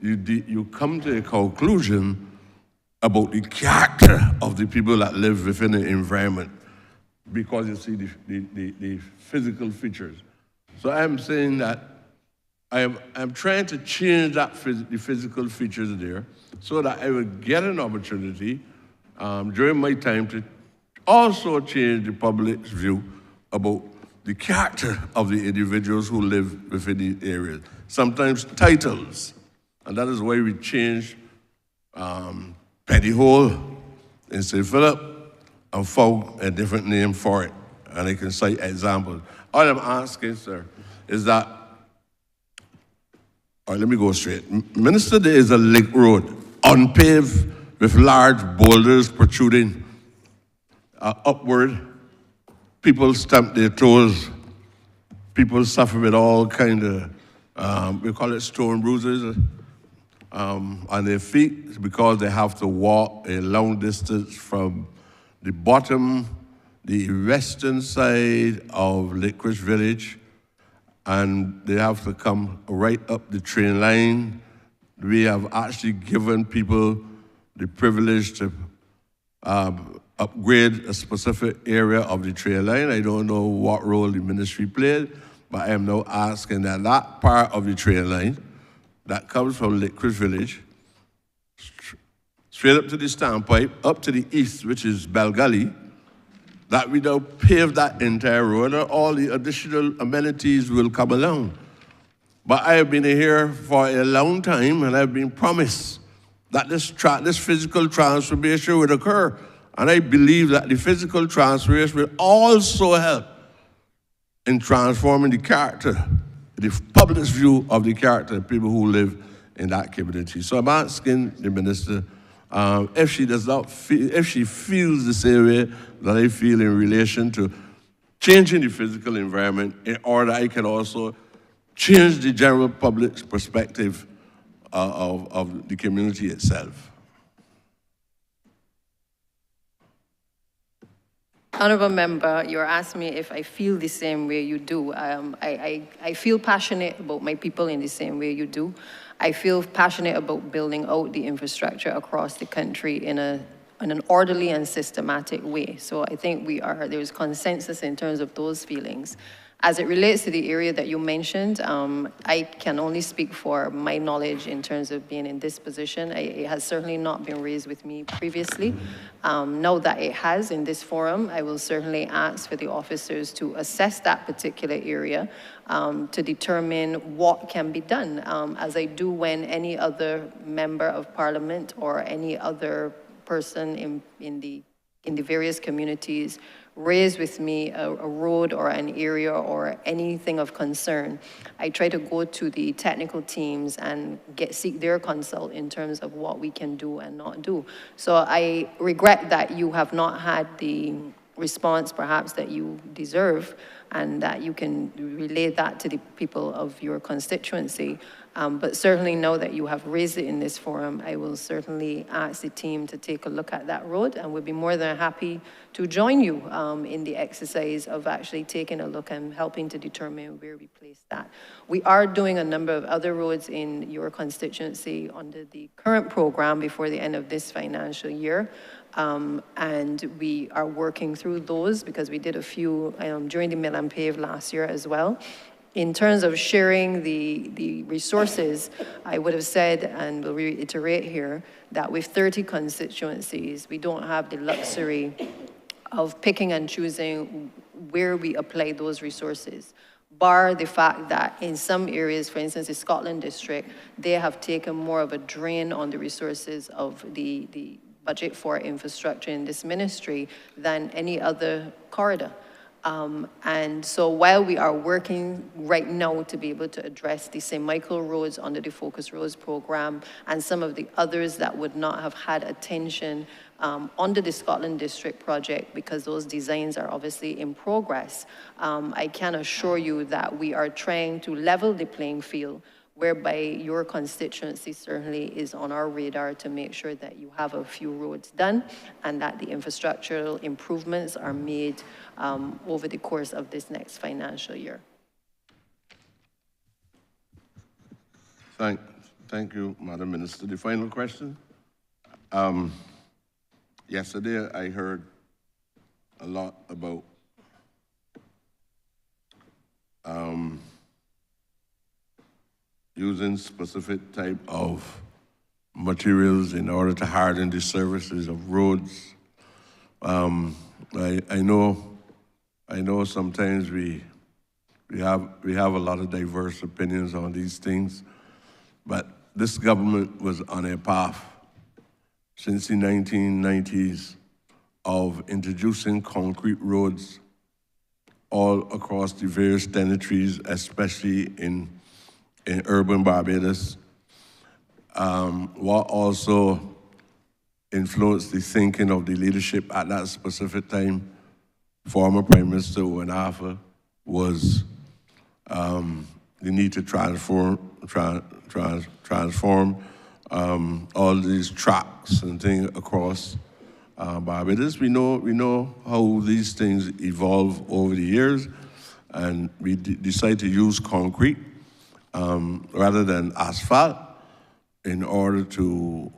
you come to a conclusion about the character of the people that live within the environment, because you see the physical features. So I'm saying that I'm trying to change the physical features there, so that I will get an opportunity during my time to also change the public's view about the character of the individuals who live within the area. Sometimes titles, and that is why we changed Petty Hole in St. Philip and found a different name for it, and I can cite examples. All I'm asking, sir, is that, all right, let me go straight. Minister, there is a link road, unpaved, with large boulders protruding upward. People stamp their toes. People suffer with all kind of, we call it stone bruises, on their feet, because they have to walk a long distance from the bottom, the western side of Licorice Village, and they have to come right up the train line. We have actually given people the privilege to upgrade a specific area of the trail line. I don't know what role the ministry played, but I am now asking that that part of the trail line that comes from Lickridge Village, straight up to the standpipe, up to the east, which is Bell Gully, that we now pave that entire road, and all the additional amenities will come along. But I have been here for a long time, and I've been promised that this physical transformation would occur. And I believe that the physical transformation will also help in transforming the character, the public's view of the character of people who live in that community. So I'm asking the minister if she does not feel, if she feels the same way that I feel in relation to changing the physical environment, in order I can also change the general public's perspective of the community itself. Honourable Member, you're asking me if I feel the same way you do. I feel passionate about my people in the same way you do. I feel passionate about building out the infrastructure across the country in an orderly and systematic way. So I think there's consensus in terms of those feelings. As it relates to the area that you mentioned, I can only speak for my knowledge in terms of being in this position. It has certainly not been raised with me previously. Now that it has in this forum, I will certainly ask for the officers to assess that particular area to determine what can be done, as I do when any other member of parliament or any other person in the various communities raise with me a road or an area or anything of concern. I try to go to the technical teams and seek their consult in terms of what we can do and not do. So I regret that you have not had the response perhaps that you deserve and that you can relay that to the people of your constituency. But certainly know that you have raised it in this forum. I will certainly ask the team to take a look at that road, and we'll be more than happy to join you in the exercise of actually taking a look and helping to determine where we place that. We are doing a number of other roads in your constituency under the current program before the end of this financial year. And we are working through those because we did a few during the Mill and Pave last year as well. In terms of sharing the resources, I would have said, and will reiterate here, that with 30 constituencies, we don't have the luxury of picking and choosing where we apply those resources, bar the fact that in some areas, for instance, the Scotland district, they have taken more of a drain on the resources of the budget for infrastructure in this ministry than any other corridor. And so while we are working right now to be able to address the St. Michael roads under the Focus Roads program and some of the others that would not have had attention under the Scotland District project because those designs are obviously in progress, I can assure you that we are trying to level the playing field whereby your constituency certainly is on our radar to make sure that you have a few roads done and that the infrastructural improvements are made over the course of this next financial year. Thank you, Madam Minister. The final question. Yesterday, I heard a lot about using specific type of materials in order to harden the surfaces of roads. I know sometimes we have a lot of diverse opinions on these things, but this government was on a path since the 1990s of introducing concrete roads all across the various territories, especially in urban Barbados, what also influenced the thinking of the leadership at that specific time, former Prime Minister Owen was the need to transform all these tracks and things across Barbados. We know how these things evolve over the years, and we decided to use concrete rather than asphalt in order to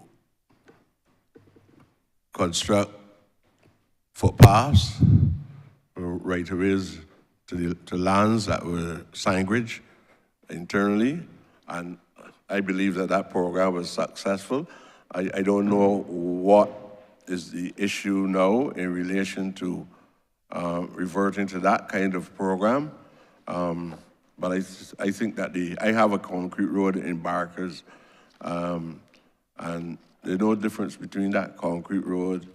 construct footpaths, right-of-ways to lands that were signage internally, and I believe that that program was successful. I don't know what is the issue now in relation to reverting to that kind of program. But I think that I have a concrete road in Barkers, and there's no difference between that concrete road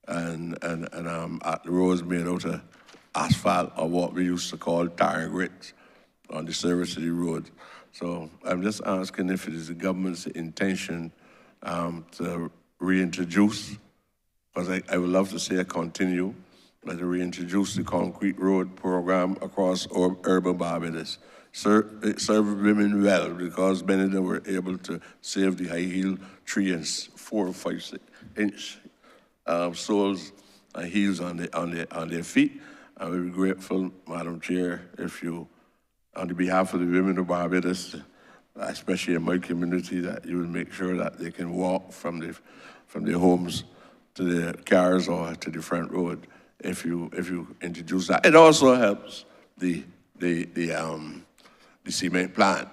and the roads made out of asphalt, or what we used to call tar and grit on the Service City Road. So I'm just asking if it is the government's intention to reintroduce, because I would love to see it continue, but to reintroduce the concrete road program across urban Barbados. It served women well, because many of them were able to save the high heel 3 and 4 or 5 inch soles and heels on their feet. I would be grateful, Madam Chair, if you, on the behalf of the women of Barbados, especially in my community, that you would make sure that they can walk from their homes to their cars or to the front road. If you introduce that, it also helps the cement plant.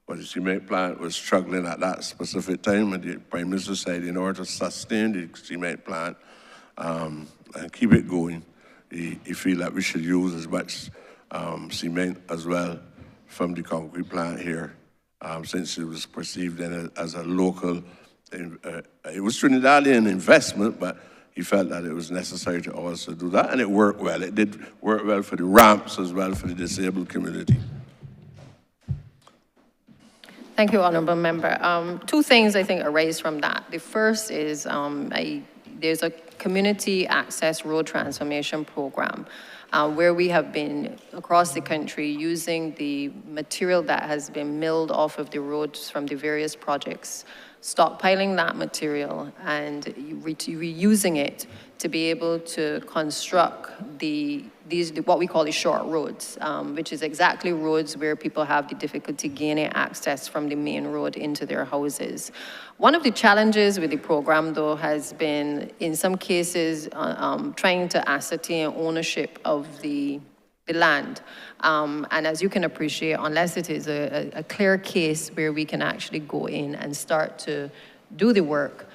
But the cement plant was struggling at that specific time, and the Prime Minister said in order to sustain the cement plant and keep it going, he feel that we should use as much cement as well from the concrete plant here, since it was perceived as a local, it was Trinidadian investment, but he felt that it was necessary to also do that, and it worked well. It did work well for the ramps as well for the disabled community. Thank you, Honourable Member. 2 things I think arise from that. The first is there's a community access road transformation program where we have been across the country using the material that has been milled off of the roads from the various projects, stockpiling that material and reusing it to be able to construct what we call the short roads, which is exactly roads where people have the difficulty gaining access from the main road into their houses. One of the challenges with the program, though, has been, in some cases, trying to ascertain ownership of the land. And as you can appreciate, unless it is a clear case where we can actually go in and start to do the work,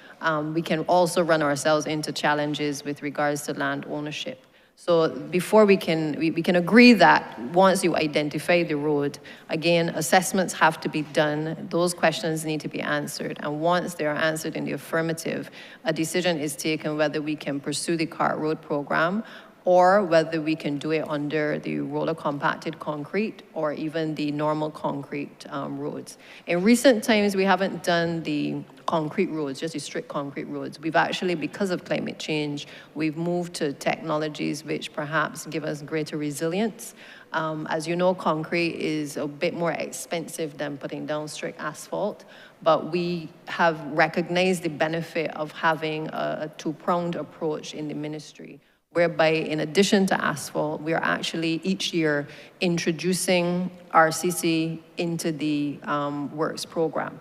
we can also run ourselves into challenges with regards to land ownership. So before we can agree that once you identify the road, again, assessments have to be done. Those questions need to be answered. And once they are answered in the affirmative, a decision is taken whether we can pursue the CART road program or whether we can do it under the roller compacted concrete or even the normal concrete roads. In recent times, we haven't done the concrete roads, just the strict concrete roads. We've actually, because of climate change, we've moved to technologies which perhaps give us greater resilience. As you know, concrete is a bit more expensive than putting down strict asphalt, but we have recognized the benefit of having a 2-pronged approach in the ministry, whereby in addition to asphalt, we are actually each year introducing RCC into the works program.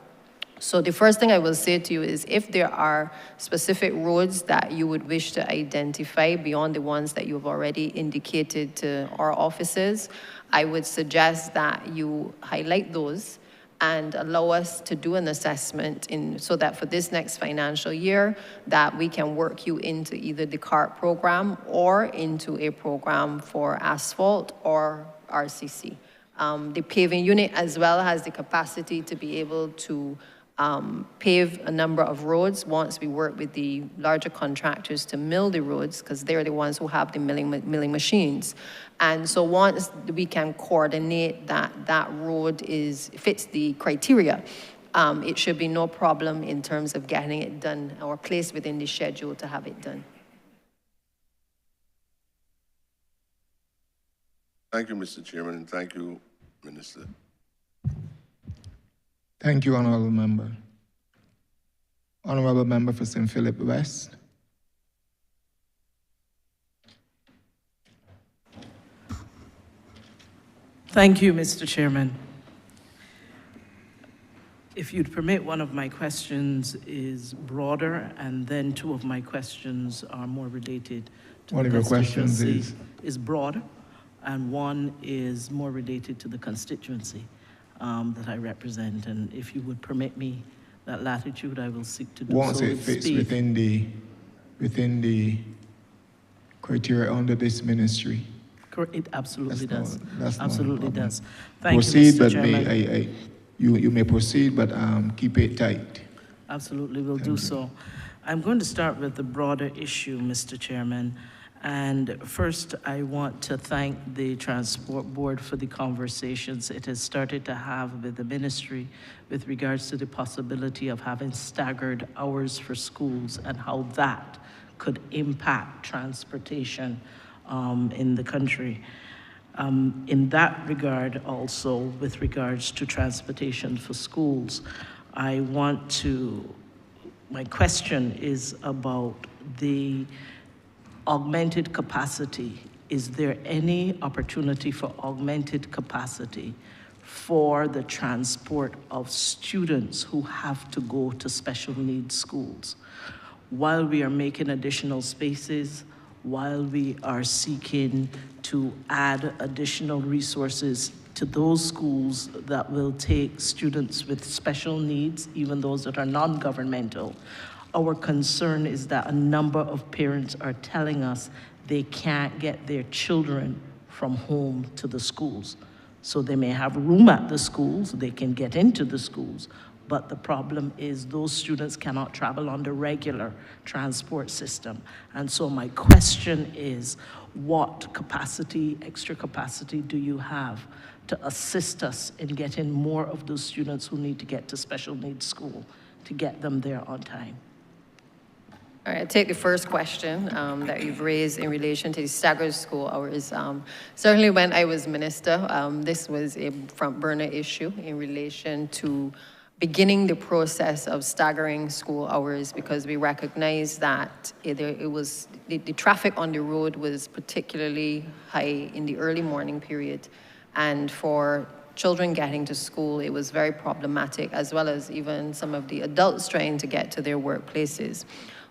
So the first thing I will say to you is if there are specific roads that you would wish to identify beyond the ones that you've already indicated to our offices, I would suggest that you highlight those and allow us to do an assessment so that for this next financial year that we can work you into either the CART program or into a program for asphalt or RCC. The paving unit as well has the capacity to be able to pave a number of roads once we work with the larger contractors to mill the roads, because they're the ones who have the milling machines. And so once we can coordinate that road fits the criteria, it should be no problem in terms of getting it done or placed within the schedule to have it done. Thank you, Mr. Chairman, and thank you, Minister. Thank you, Honourable Member. Honourable Member for St. Philip West. Thank you, Mr. Chairman. If you'd permit, one of my questions is broader, and then 2 of my questions are more related to One the of your questions constituency is broader, and one is more related to the constituency that I represent. And if you would permit me that latitude, I will seek to do Once so it with fits speed. within the criteria under this ministry. It absolutely does. That's not a Absolutely problem. does. Thank Proceed, you, Mr. but Chairman. you may proceed, but keep it tight. Absolutely, will do so. I'm going to start with the broader issue, Mr. Chairman. And first, I want to thank the Transport Board for the conversations it has started to have with the ministry with regards to the possibility of having staggered hours for schools and how that could impact transportation in the country. In that regard, also, with regards to transportation for schools, my question is about the augmented capacity. Is there any opportunity for augmented capacity for the transport of students who have to go to special needs schools? While we are making additional spaces, while we are seeking to add additional resources to those schools that will take students with special needs, even those that are non-governmental, our concern is that a number of parents are telling us they can't get their children from home to the schools. So they may have room at the schools, they can get into the schools, but the problem is those students cannot travel on the regular transport system. And so my question is, what capacity, extra capacity do you have to assist us in getting more of those students who need to get to special needs school, to get them there on time? All right, I'll take the first question that you've raised in relation to the staggered school hours. Certainly when I was minister, this was a front burner issue in relation to beginning the process of staggering school hours, because we recognized that the traffic on the road was particularly high in the early morning period. And for children getting to school, it was very problematic, as well as even some of the adults trying to get to their workplaces.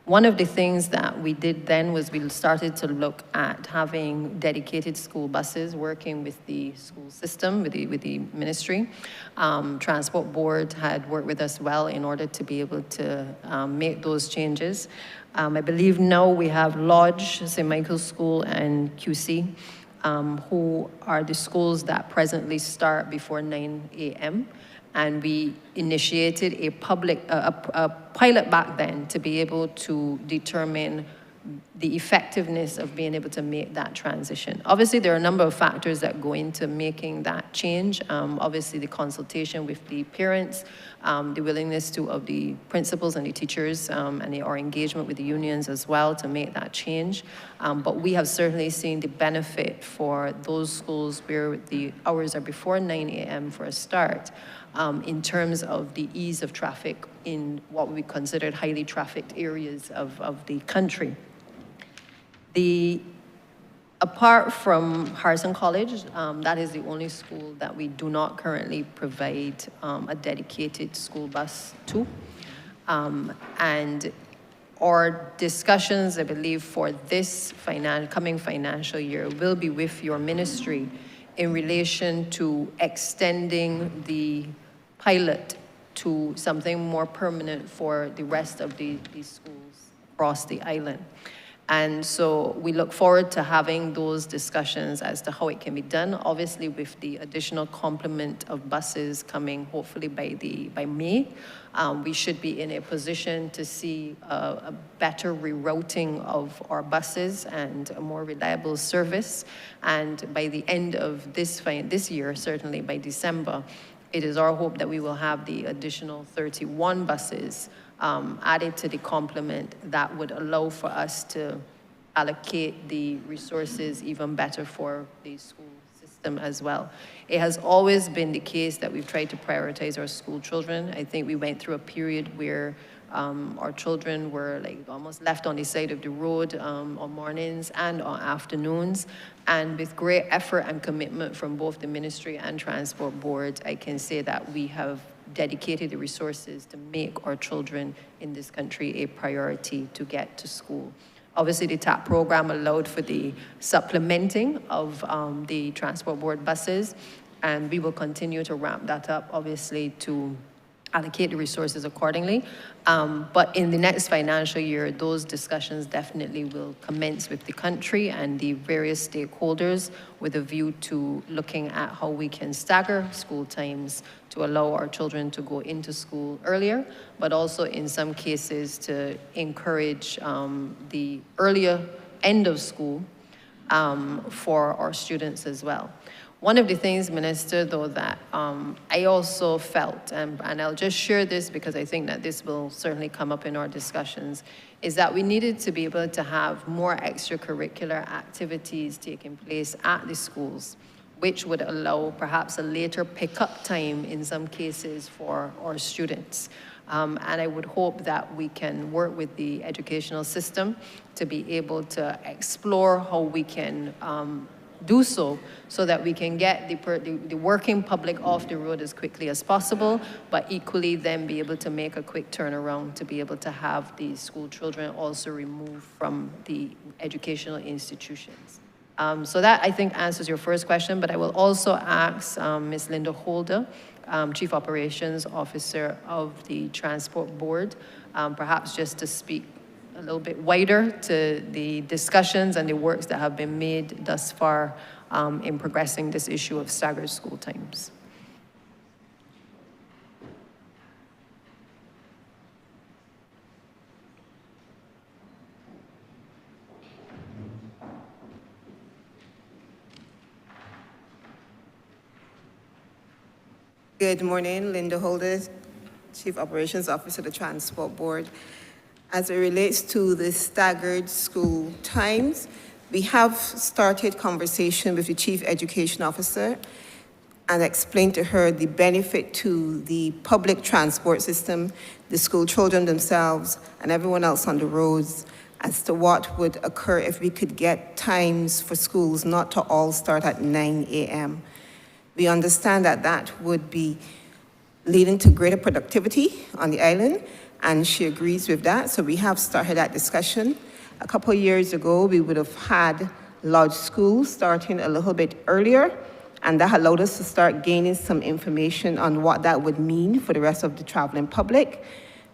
One of the things that we did then was we started to look at having dedicated school buses working with the school system, with the ministry. Transport Board had worked with us well in order to be able to make those changes. I believe now we have Lodge, St. Michael's School, and QC, who are the schools that presently start before 9 a.m. And we initiated a pilot back then to be able to determine the effectiveness of being able to make that transition. Obviously, there are a number of factors that go into making that change. Obviously, the consultation with the parents, the willingness of the principals and the teachers, and our engagement with the unions as well to make that change. But we have certainly seen the benefit for those schools where the hours are before 9 a.m. for a start, in terms of the ease of traffic in what we considered highly trafficked areas of the country. Apart from Harrison College, that is the only school that we do not currently provide a dedicated school bus to. And our discussions, I believe, for this coming financial year will be with your ministry in relation to extending the pilot to something more permanent for the rest of these schools across the island. And so we look forward to having those discussions as to how it can be done, obviously with the additional complement of buses coming hopefully by May. We should be in a position to see a better rerouting of our buses and a more reliable service. And by the end of this year, certainly by December, it is our hope that we will have the additional 31 buses added to the complement that would allow for us to allocate the resources even better for the school system as well. It has always been the case that we've tried to prioritize our school children. I think we went through a period where our children were almost left on the side of the road on mornings and on afternoons. And with great effort and commitment from both the ministry and Transport Board, I can say that we have dedicated the resources to make our children in this country a priority to get to school. Obviously, the TAP program allowed for the supplementing of the transport board buses, and we will continue to ramp that up, obviously, to allocate the resources accordingly. But in the next financial year, those discussions definitely will commence with the country and the various stakeholders with a view to looking at how we can stagger school times to allow our children to go into school earlier, but also in some cases to encourage the earlier end of school for our students as well. One of the things, Minister, though, that I also felt, and I'll just share this because I think that this will certainly come up in our discussions, is that we needed to be able to have more extracurricular activities taking place at the schools, which would allow perhaps a later pickup time in some cases for our students. And I would hope that we can work with the educational system to be able to explore how we can do so that we can get the working public off the road as quickly as possible, but equally then be able to make a quick turnaround to be able to have the school children also removed from the educational institutions. So that, I think, answers your first question, but I will also ask Ms. Linda Holder, Chief Operations Officer of the Transport Board, perhaps just to speak a little bit wider to the discussions and the works that have been made thus far in progressing this issue of staggered school times. Good morning, Linda Holder, Chief Operations Officer of the Transport Board. As it relates to the staggered school times, we have started conversation with the Chief Education Officer and explained to her the benefit to the public transport system, the school children themselves, and everyone else on the roads as to what would occur if we could get times for schools not to all start at 9 a.m. We understand that that would be leading to greater productivity on the island, and she agrees with that, so we have started that discussion. A couple of years ago, we would have had lodge schools starting a little bit earlier, and that allowed us to start gaining some information on what that would mean for the rest of the traveling public.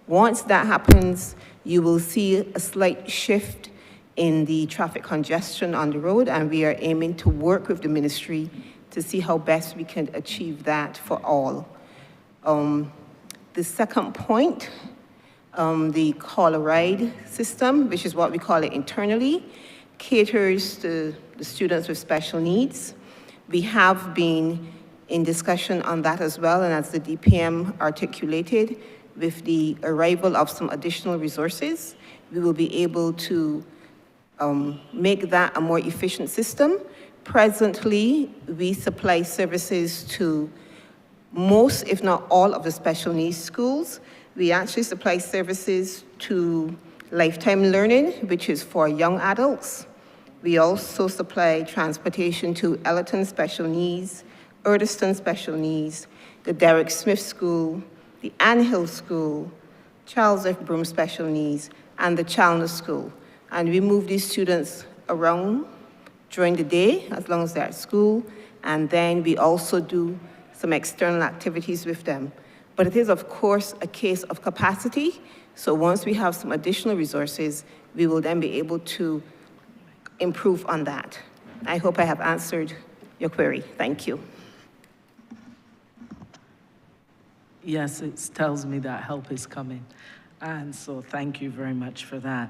Once that happens, you will see a slight shift in the traffic congestion on the road, and we are aiming to work with the ministry to see how best we can achieve that for all. The second point, the call-a-ride system, which is what we call it internally, caters to the students with special needs. We have been in discussion on that as well, and as the DPM articulated, with the arrival of some additional resources, we will be able to make that a more efficient system. Presently, we supply services to most, if not all, of the special needs schools. We actually supply services to Lifetime Learning, which is for young adults. We also supply transportation to Ellerton Special Needs, Erdeston Special Needs, the Derek Smith School, the Ann Hill School, Charles F. Broome Special Needs, and the Chalmers School. And we move these students around during the day, as long as they're at school, and then we also do some external activities with them. But it is, of course, a case of capacity. So once we have some additional resources, we will then be able to improve on that. I hope I have answered your query. Thank you. Yes, it tells me that help is coming. And so thank you very much for that.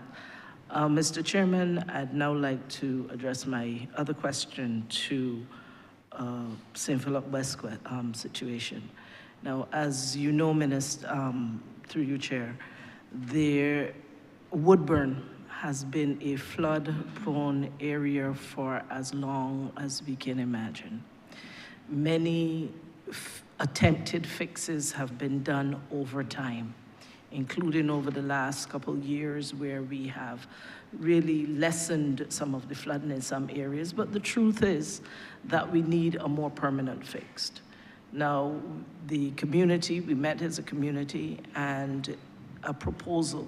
Mr. Chairman, I'd now like to address my other question to St. Philip West situation. Now, as you know, Minister, through you, Chair, Woodburn has been a flood-prone area for as long as we can imagine. Many attempted fixes have been done over time, including over the last couple of years where we have really lessened some of the flooding in some areas, but the truth is that we need a more permanent fix. Now, the community, we met as a community, and a proposal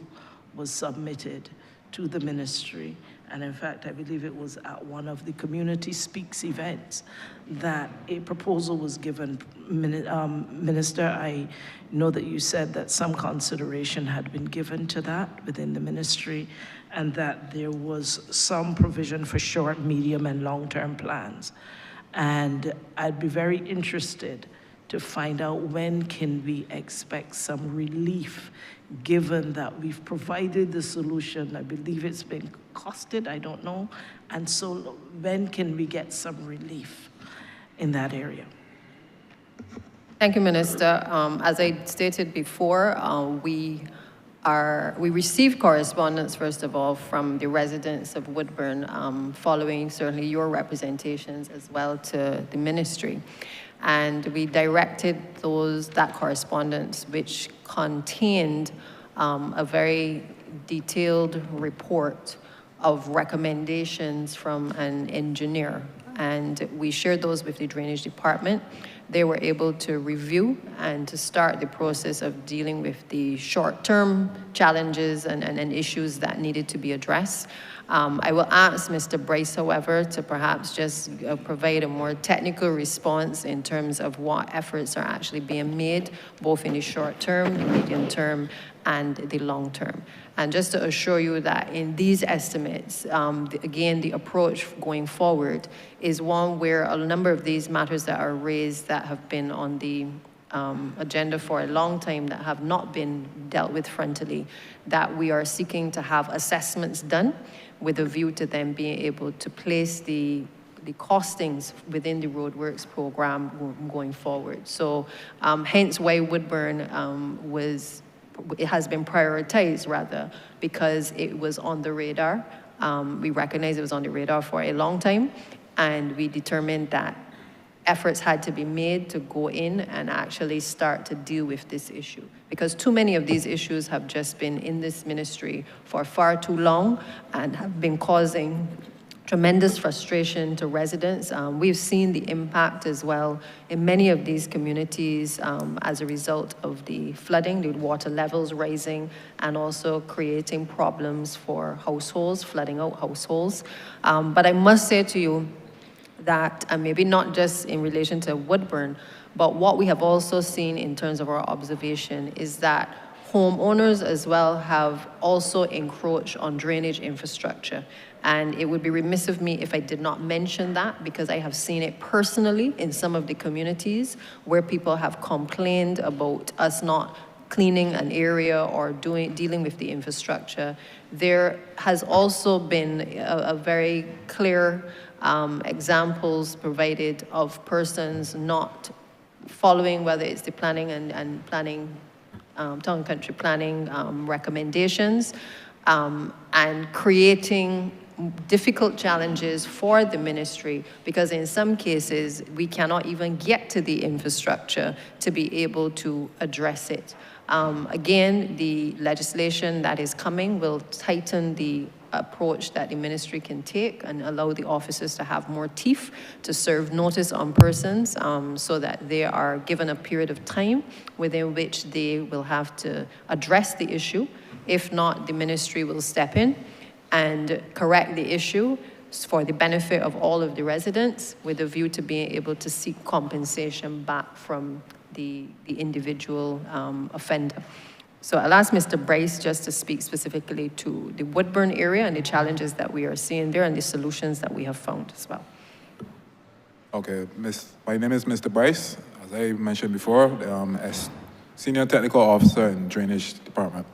was submitted to the ministry. And in fact, I believe it was at one of the Community Speaks events that a proposal was given. Minister, I know that you said that some consideration had been given to that within the ministry, and that there was some provision for short, medium, and long-term plans. And I'd be very interested to find out when can we expect some relief, given that we've provided the solution. I believe it's been costed, I don't know. And so when can we get some relief in that area? Thank you, Minister. As I stated before, we received correspondence, first of all, from the residents of Woodburn, following certainly your representations as well to the ministry. And we directed that correspondence, which contained a very detailed report of recommendations from an engineer. And we shared those with the Drainage Department. They were able to review and to start the process of dealing with the short-term challenges and issues that needed to be addressed. I will ask Mr. Bryce, however, to perhaps just provide a more technical response in terms of what efforts are actually being made, both in the short term, the medium term, and the long term. And just to assure you that in these estimates, again, the approach going forward is one where a number of these matters that are raised that have been on the agenda for a long time that have not been dealt with frontally, that we are seeking to have assessments done with a view to them being able to place the costings within the roadworks program going forward. So hence why Woodburn it has been prioritized rather, because it was on the radar. We recognize it was on the radar for a long time, and we determined that efforts had to be made to go in and actually start to deal with this issue. Because too many of these issues have just been in this ministry for far too long and have been causing tremendous frustration to residents. We've seen the impact as well in many of these communities as a result of the flooding, the water levels rising, and also creating problems for households, flooding out households. But I must say to you that, and maybe not just in relation to Woodburn, but what we have also seen in terms of our observation is that homeowners as well have also encroached on drainage infrastructure. And it would be remiss of me if I did not mention that, because I have seen it personally in some of the communities where people have complained about us not cleaning an area or dealing with the infrastructure. There has also been a very clear examples provided of persons not following, whether it's the planning and planning, town and country planning recommendations, and creating difficult challenges for the ministry, because in some cases we cannot even get to the infrastructure to be able to address it. Again, the legislation that is coming will tighten the approach that the ministry can take and allow the officers to have more teeth to serve notice on persons, so that they are given a period of time within which they will have to address the issue. If not, the ministry will step in and correct the issue for the benefit of all of the residents, with a view to being able to seek compensation back from the individual offender. So I'll ask Mr. Bryce just to speak specifically to the Woodburn area and the challenges that we are seeing there and the solutions that we have found as well. Okay, my name is Mr. Bryce. As I mentioned before, as Senior Technical Officer in Drainage Department.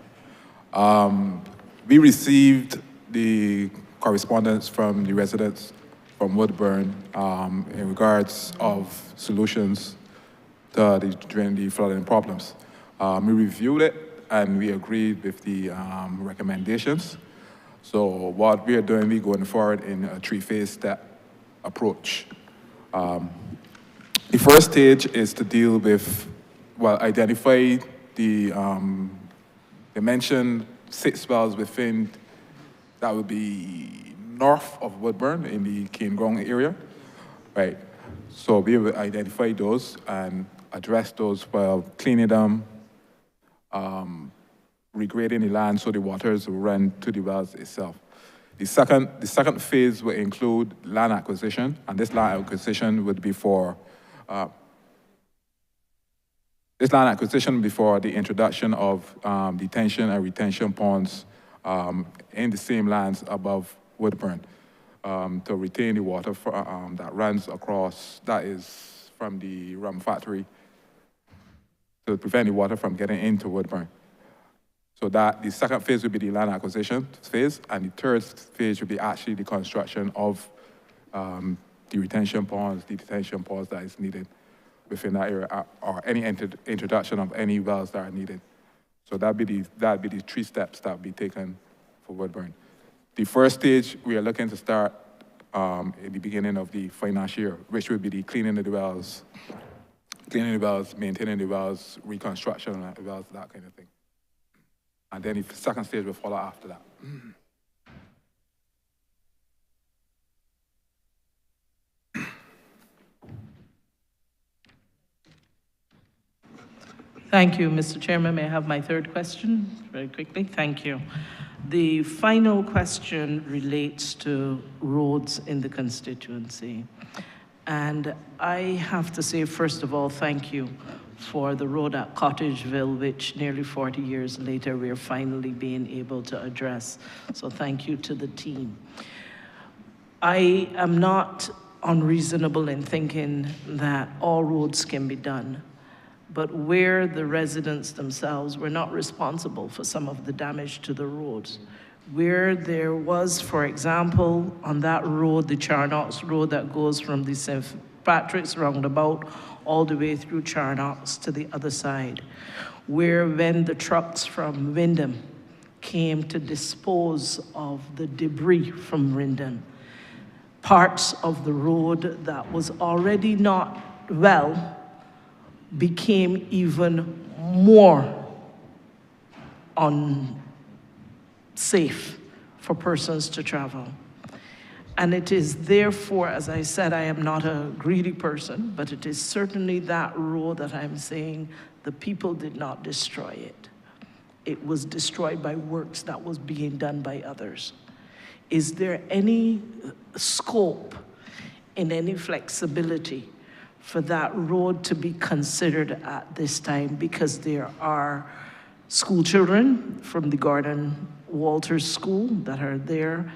We received the correspondence from the residents from Woodburn in regards of solutions to the flooding problems. We reviewed it and we agreed with the recommendations. So what we are doing, we're going forward in a three-phase step approach. The first stage is to deal with, well, identify the, they mentioned 6 wells within, that would be north of Woodburn in the Cairngorm area, right? So we will identify those and address those while cleaning them, regrading the land so the waters will run to the wells itself. The second phase will include land acquisition, and this land acquisition would be for the introduction of detention and retention ponds in the same lands above Woodburn to retain the water that runs across, that is from the rum factory, to prevent the water from getting into Woodburn. So that the second phase would be the land acquisition phase, and the third phase would be actually the construction of the retention ponds, the detention ponds that is needed within that area, or any introduction of any wells that are needed. So that'd be the 3 steps that would be taken for Woodburn. The first stage, we are looking to start at the beginning of the financial year, which would be the cleaning of the wells, maintaining the wells, reconstruction of the wells, that kind of thing. And then the second stage will follow after that. Thank you, Mr. Chairman. May I have my third question very quickly? Thank you. The final question relates to roads in the constituency. And I have to say, first of all, thank you for the road at Cottageville, which nearly 40 years later, we're finally being able to address. So thank you to the team. I am not unreasonable in thinking that all roads can be done, but where the residents themselves were not responsible for some of the damage to the roads. Where there was, for example, on that road, the Charnox Road that goes from the St. Patrick's roundabout all the way through Charnox to the other side, where when the trucks from Wyndham came to dispose of the debris from Wyndham, parts of the road that was already not well became even more unsafe for persons to travel. And it is therefore, as I said, I am not a greedy person, but it is certainly that road that I'm saying the people did not destroy it. It was destroyed by works that was being done by others. Is there any scope in any flexibility for that road to be considered at this time? Because there are school children from the Gordon Walters School that are there.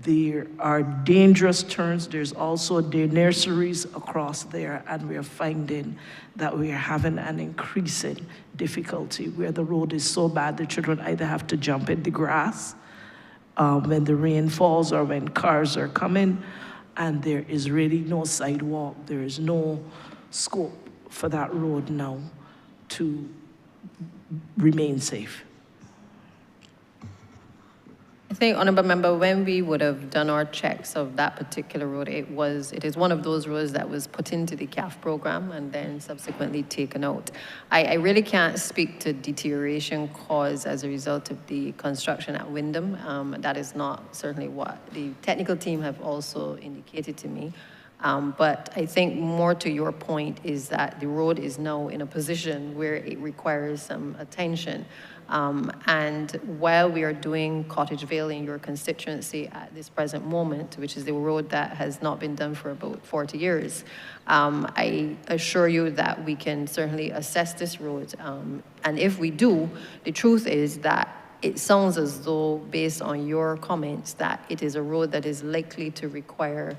There are dangerous turns. There's also the nurseries across there, and we're finding that we are having an increasing difficulty where the road is so bad the children either have to jump in the grass when the rain falls or when cars are coming, and there is really no sidewalk. There is no scope for that road now to remain safe. I think, Honourable Member, when we would have done our checks of that particular road, it is one of those roads that was put into the CAF program and then subsequently taken out. I really can't speak to deterioration caused as a result of the construction at Wyndham. That is not certainly what the technical team have also indicated to me. But I think more to your point is that the road is now in a position where it requires some attention. And while we are doing Cottageville in your constituency at this present moment, which is the road that has not been done for about 40 years, I assure you that we can certainly assess this road. And if we do, the truth is that it sounds as though, based on your comments, that it is a road that is likely to require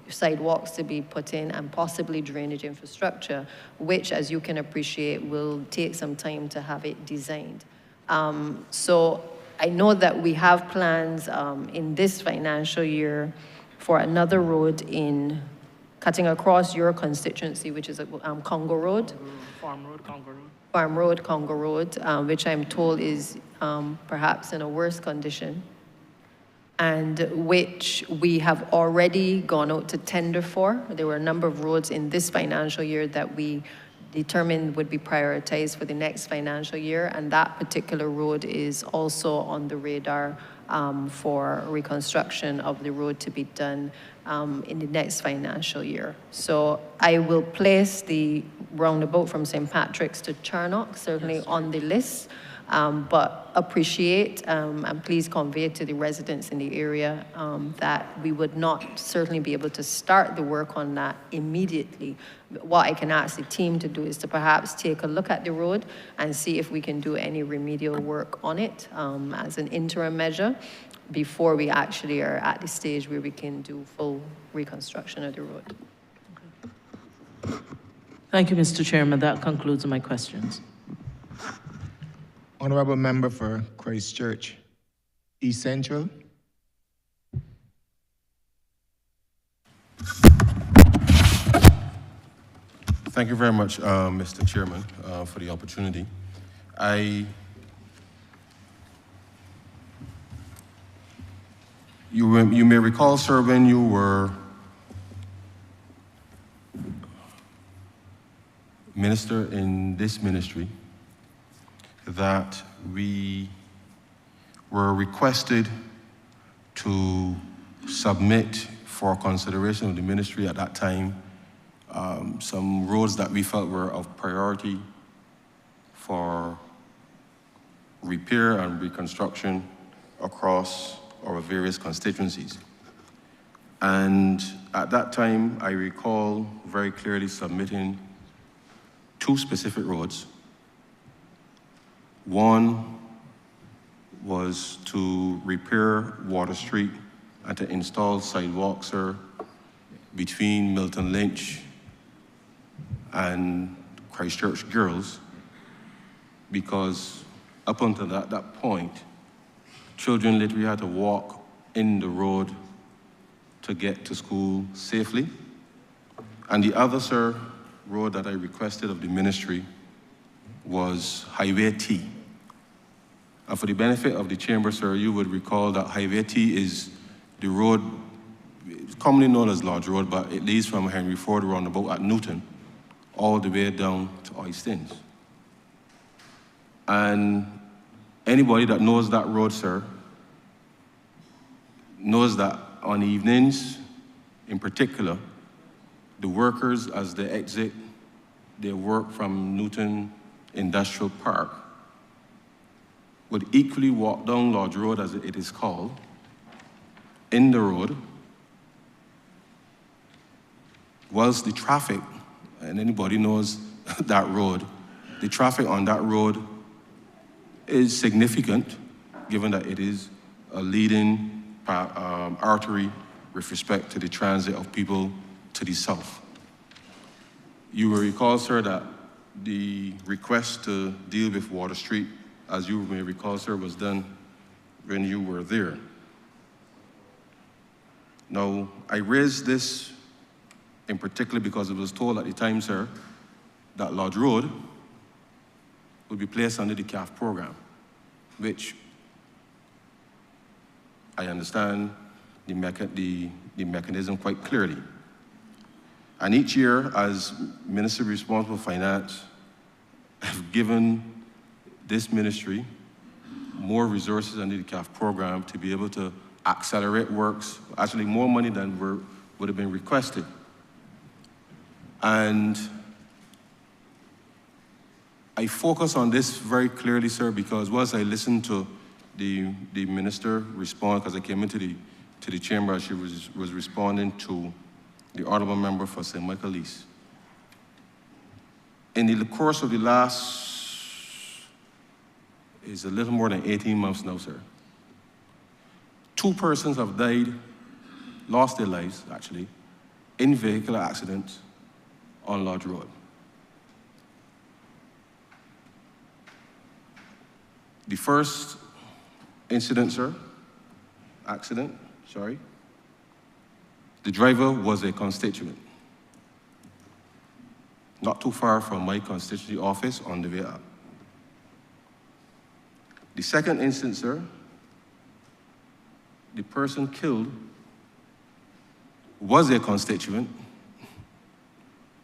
sidewalks to be put in and possibly drainage infrastructure, which, as you can appreciate, will take some time to have it designed. So I know that we have plans in this financial year for another road in cutting across your constituency, which is Congo Road. Farm Road, Congo Road. Farm Road, Congo Road, which I'm told is perhaps in a worse condition, and which we have already gone out to tender for. There were a number of roads in this financial year that we determined would be prioritized for the next financial year, and that particular road is also on the radar for reconstruction of the road to be done in the next financial year. So I will place the roundabout from St. Patrick's to Charnock certainly on the list. but appreciate and please convey to the residents in the area that we would not certainly be able to start the work on that immediately. What I can ask the team to do is to perhaps take a look at the road and see if we can do any remedial work on it as an interim measure before we actually are at the stage where we can do full reconstruction of the road. Thank you, Mr. Chairman. That concludes my questions. Honourable Member for Christchurch East Central. Thank you very much, Mr. Chairman, for the opportunity. You may recall, sir, when you were minister in this ministry, that we were requested to submit for consideration of the ministry at that time some roads that we felt were of priority for repair and reconstruction across our various constituencies. And at that time, I recall very clearly submitting 2 specific roads. One was to repair Water Street and to install sidewalks, sir, between Milton Lynch and Christchurch Girls, because up until that point, children literally had to walk in the road to get to school safely. And the other, sir, road that I requested of the ministry was Highway T. And for the benefit of the chamber, sir, you would recall that Highway T is the road, it's commonly known as Lodge Road, but it leads from Henry Ford roundabout at Newton all the way down to Oistins. And anybody that knows that road, sir, knows that on evenings, in particular, the workers, as they exit their work from Newton Industrial Park, would equally walk down Lodge Road, as it is called, in the road, whilst the traffic, and anybody knows that road, the traffic on that road is significant, given that it is a leading artery with respect to the transit of people to the south. You will recall, sir, that the request to deal with Water Street, as you may recall, sir, was done when you were there. Now, I raised this in particular because it was told at the time, sir, that Lodge Road would be placed under the CAF program, which I understand the mechanism quite clearly. And each year, as Minister responsible for Finance, I've given this ministry more resources under the CAF program to be able to accelerate works, actually more money than would have been requested. And I focus on this very clearly, sir, because once I listened to the minister respond, because I came into the chamber as she was responding to the honourable member for St. Michael East. In the course of the last, is a little more than 18 months now, sir, 2 persons have died, lost their lives, actually, in vehicular accidents on Lodge Road. The first incident, sir, the driver was a constituent, not too far from my constituency office on the way up. The second instance, sir, the person killed was a constituent,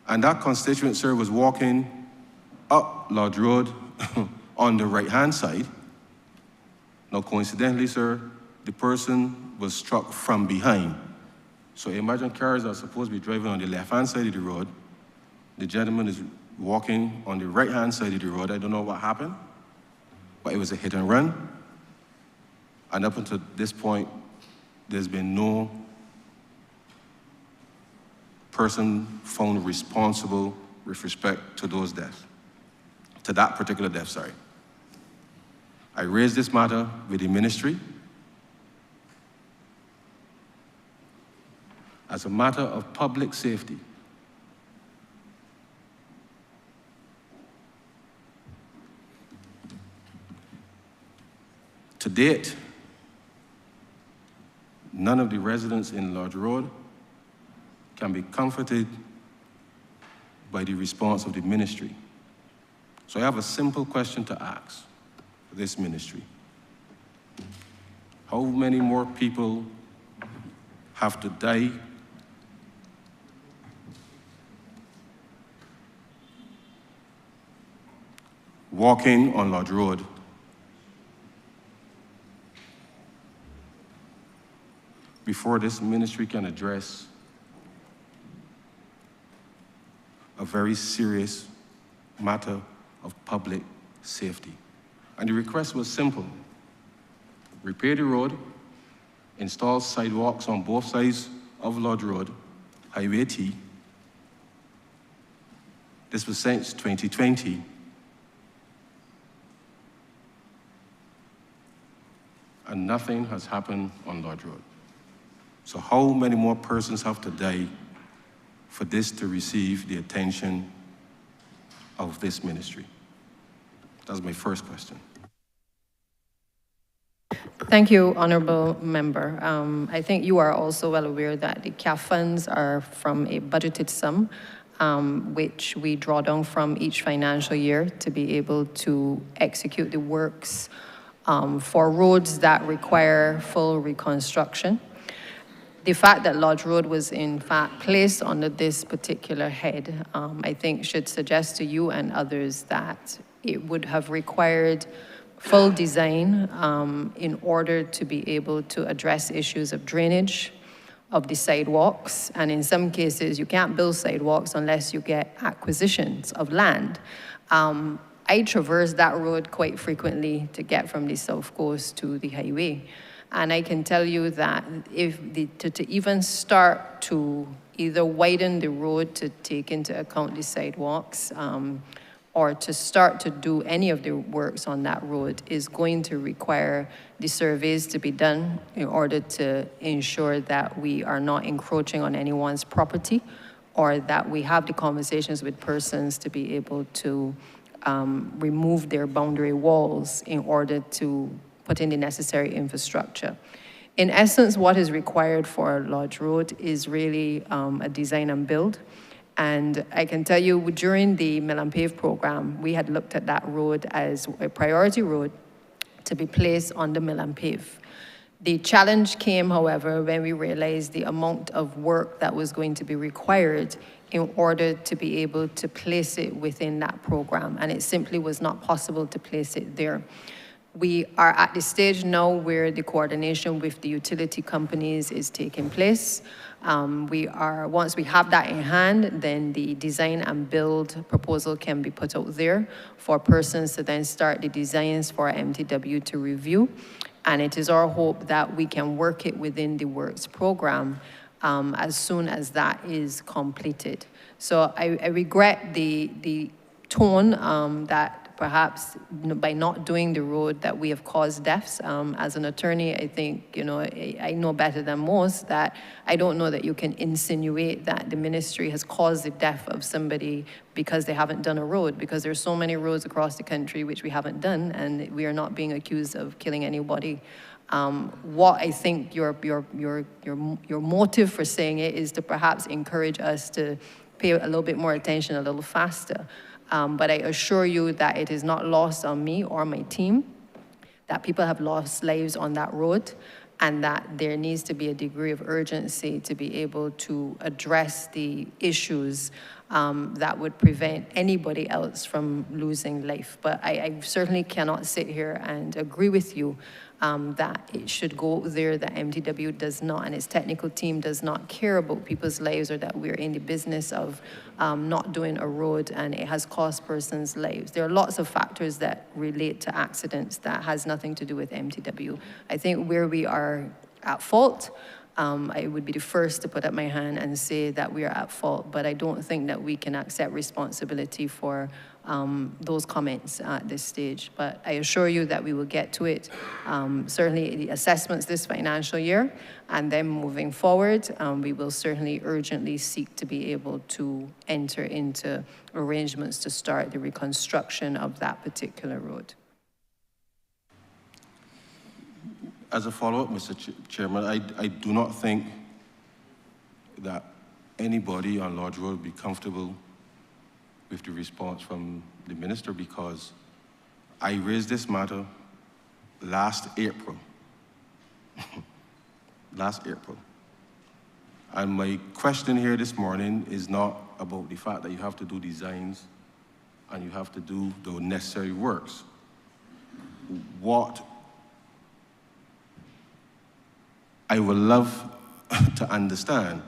and that constituent, sir, was walking up Lodge Road on the right-hand side. Now, coincidentally, sir, the person was struck from behind. So imagine cars are supposed to be driving on the left-hand side of the road. The gentleman is walking on the right-hand side of the road. I don't know what happened. but it was a hit and run. And up until this point, there's been no person found responsible with respect to those deaths, to that particular death, sorry. I raised this matter with the ministry as a matter of public safety. To date, none of the residents in Lodge Road can be comforted by the response of the ministry. So I have a simple question to ask for this ministry. How many more people have to die walking on Lodge Road before this ministry can address a very serious matter of public safety? And the request was simple. Repair the road, install sidewalks on both sides of Lodge Road, Highway T. This was since 2020. And nothing has happened on Lodge Road. So how many more persons have to die for this to receive the attention of this ministry? That's my first question. Thank you, Honourable Member. I think you are also well aware that the CAF funds are from a budgeted sum, which we draw down from each financial year to be able to execute the works for roads that require full reconstruction. The fact that Lodge Road was in fact placed under this particular head, I think should suggest to you and others that it would have required full design in order to be able to address issues of drainage, of the sidewalks, and in some cases you can't build sidewalks unless you get acquisitions of land. I traverse that road quite frequently to get from the South Coast to the highway. And I can tell you that if to even start to either widen the road to take into account the sidewalks, or to start to do any of the works on that road is going to require the surveys to be done in order to ensure that we are not encroaching on anyone's property, or that we have the conversations with persons to be able to remove their boundary walls in order to put in the necessary infrastructure. In essence, what is required for Lodge Road is really a design and build. And I can tell you, during the Mill and Pave program, we had looked at that road as a priority road to be placed on the Mill and Pave. The challenge came, however, when we realized the amount of work that was going to be required in order to be able to place it within that program. And it simply was not possible to place it there. We are at the stage now where the coordination with the utility companies is taking place. Once we have that in hand, then the design and build proposal can be put out there for persons to then start the designs for MTW to review. And it is our hope that we can work it within the works program as soon as that is completed. So I regret the tone that perhaps by not doing the road that we have caused deaths. As an attorney, I think, I know better than most that I don't know that you can insinuate that the ministry has caused the death of somebody because they haven't done a road, because there's so many roads across the country which we haven't done, and we are not being accused of killing anybody. What I think your motive for saying it is to perhaps encourage us to pay a little bit more attention a little faster. But I assure you that it is not lost on me or my team that people have lost lives on that road, and that there needs to be a degree of urgency to be able to address the issues that would prevent anybody else from losing life. But I certainly cannot sit here and agree with you that it should go there, that MTW does not, and its technical team does not care about people's lives, or that we're in the business of not doing a road and it has cost persons' lives. There are lots of factors that relate to accidents that has nothing to do with MTW. I think where we are at fault, I would be the first to put up my hand and say that we are at fault, but I don't think that we can accept responsibility for those comments at this stage. But I assure you that we will get to it. Certainly the assessments this financial year, and then moving forward, we will certainly urgently seek to be able to enter into arrangements to start the reconstruction of that particular road. As a follow-up, Mr. Chairman, I do not think that anybody on Lodge Road would be comfortable with the response from the minister, because I raised this matter last April. Last April. And my question here this morning is not about the fact that you have to do designs and you have to do the necessary works. What I would love to understand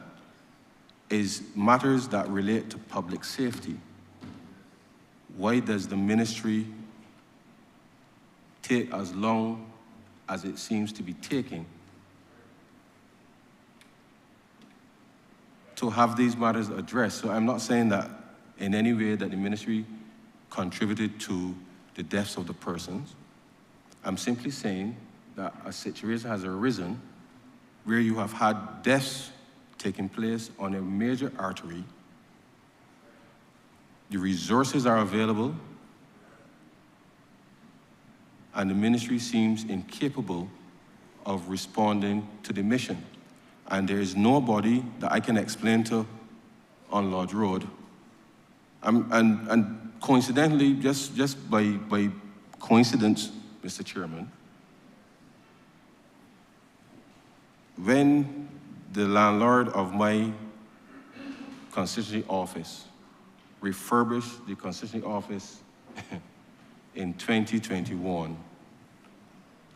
is matters that relate to public safety. Why does the ministry take as long as it seems to be taking to have these matters addressed? So I'm not saying that in any way that the ministry contributed to the deaths of the persons. I'm simply saying that a situation has arisen where you have had deaths taking place on a major artery. The resources are available, and the ministry seems incapable of responding to the mission. And there is nobody that I can explain to on Lodge Road. And coincidentally, just by coincidence, Mr. Chairman, when the landlord of my constituency office refurbished the constituency office in 2021,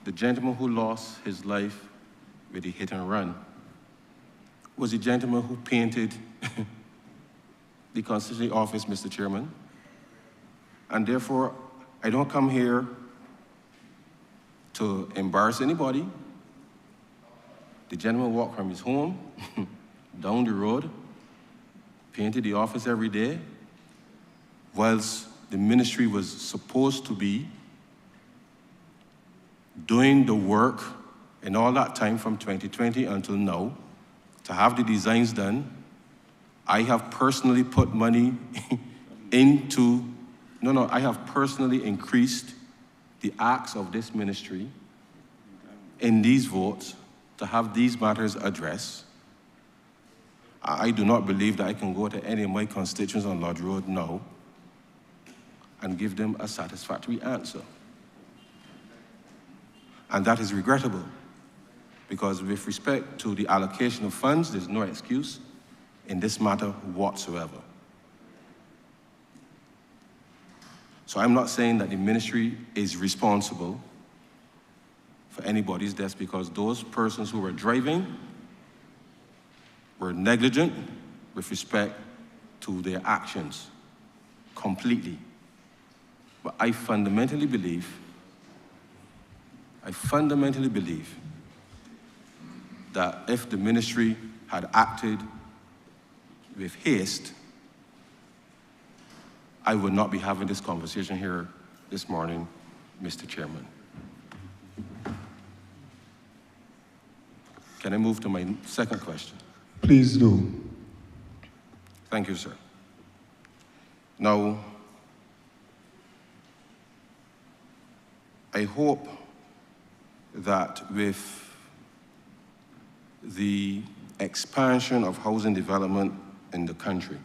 the gentleman who lost his life with a hit and run was the gentleman who painted the constituency office, Mr. Chairman. And therefore, I don't come here to embarrass anybody. The gentleman walked from his home down the road, painted the office every day, whilst the ministry was supposed to be doing the work in all that time from 2020 until now to have the designs done. I have personally put money into, I have personally increased the acts of this ministry in these votes to have these matters addressed. I do not believe that I can go to any of my constituents on Lodge Road now and give them a satisfactory answer. And that is regrettable, because with respect to the allocation of funds, there's no excuse in this matter whatsoever. So I'm not saying that the ministry is responsible for anybody's deaths, because those persons who were driving were negligent with respect to their actions completely. But I fundamentally believe that if the ministry had acted with haste, I would not be having this conversation here this morning, Mr. Chairman. Can I move to my second question? Please do. Thank you, sir. Now, I hope that with the expansion of housing development in the country,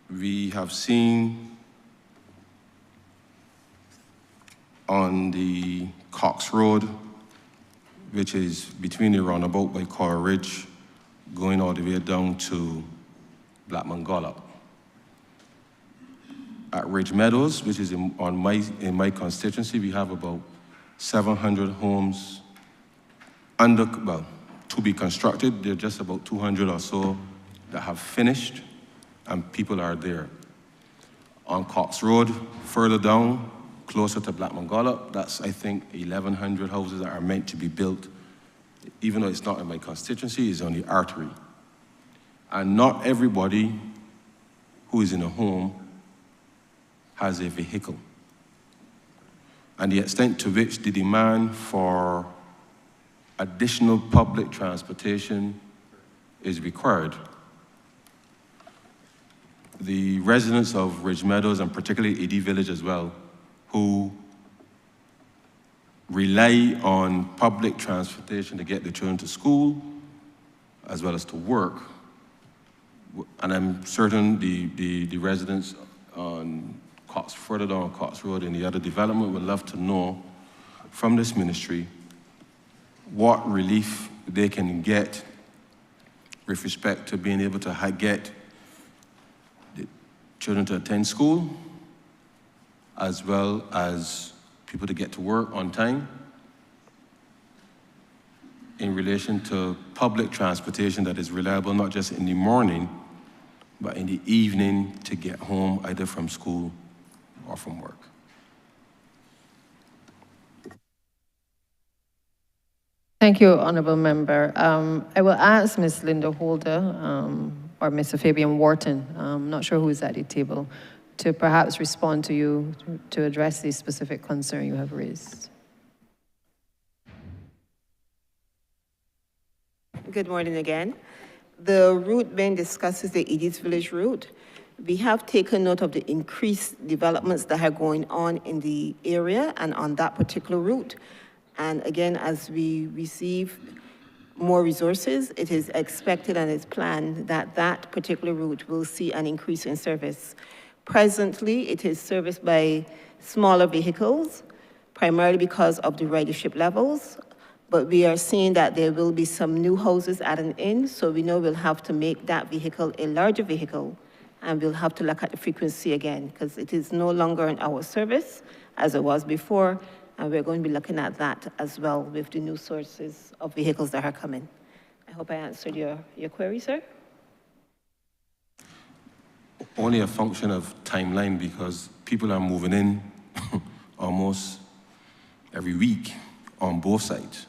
we have seen on the Cox Road which is between the roundabout by Coral Ridge, going all the way down to Blackman Gollop. At Ridge Meadows, which is in my constituency, we have about 700 homes to be constructed. There are just about 200 or so that have finished, and people are there. On Cox Road, further down, closer to Blackman Gollop, that's, I think, 1,100 houses that are meant to be built. Even though it's not in my constituency, it's on the artery. And not everybody who is in a home has a vehicle. And the extent to which the demand for additional public transportation is required. The residents of Ridge Meadows, and particularly Edie Village as well, who rely on public transportation to get their children to school, as well as to work. And I'm certain the residents on further down Cox Road and the other development would love to know from this ministry what relief they can get with respect to being able to get the children to attend school, as well as people to get to work on time, in relation to public transportation that is reliable not just in the morning, but in the evening to get home either from school or from work. Thank you, Honourable Member. I will ask Ms. Linda Holder or Mr. Fabian Wharton, I'm not sure who is at the table, to perhaps respond to you to address the specific concern you have raised. Good morning again. The route being discussed is the Edith Village route. We have taken note of the increased developments that are going on in the area and on that particular route. And again, as we receive more resources, it is expected and is planned that that particular route will see an increase in service. Presently, it is serviced by smaller vehicles, primarily because of the ridership levels. But we are seeing that there will be some new houses added in, so we know we'll have to make that vehicle a larger vehicle, and we'll have to look at the frequency again, because it is no longer in our service as it was before, and we're going to be looking at that as well with the new sources of vehicles that are coming. I hope I answered your query, sir. Only a function of timeline, because people are moving in almost every week on both sides.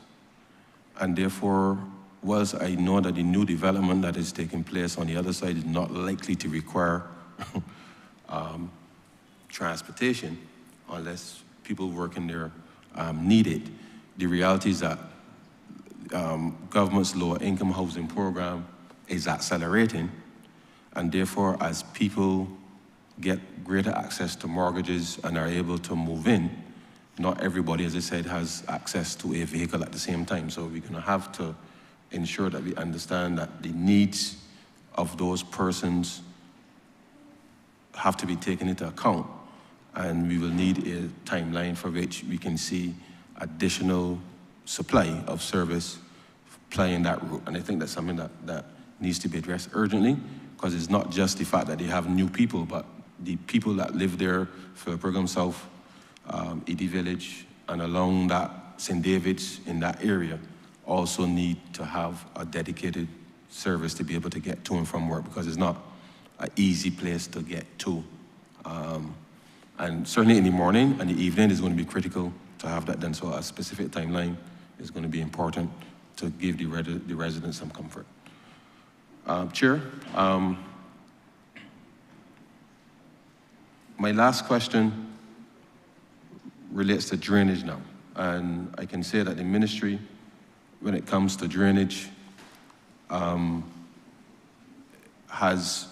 And therefore, whilst I know that the new development that is taking place on the other side is not likely to require transportation unless people working there need it, the reality is that government's lower income housing program is accelerating, and therefore as people get greater access to mortgages and are able to move in, not everybody, as I said, has access to a vehicle at the same time. So we're gonna have to ensure that we understand that the needs of those persons have to be taken into account. And we will need a timeline for which we can see additional supply of service playing that route. And I think that's something that needs to be addressed urgently, because it's not just the fact that they have new people, but the people that live there, Philip South, Edie Village, and along that St. David's in that area also need to have a dedicated service to be able to get to and from work, because it's not an easy place to get to. And certainly in the morning and the evening is going to be critical to have that done. So a specific timeline is going to be important to give the residents some comfort. Chair, my last question relates to drainage now. And I can say that the ministry, when it comes to drainage, has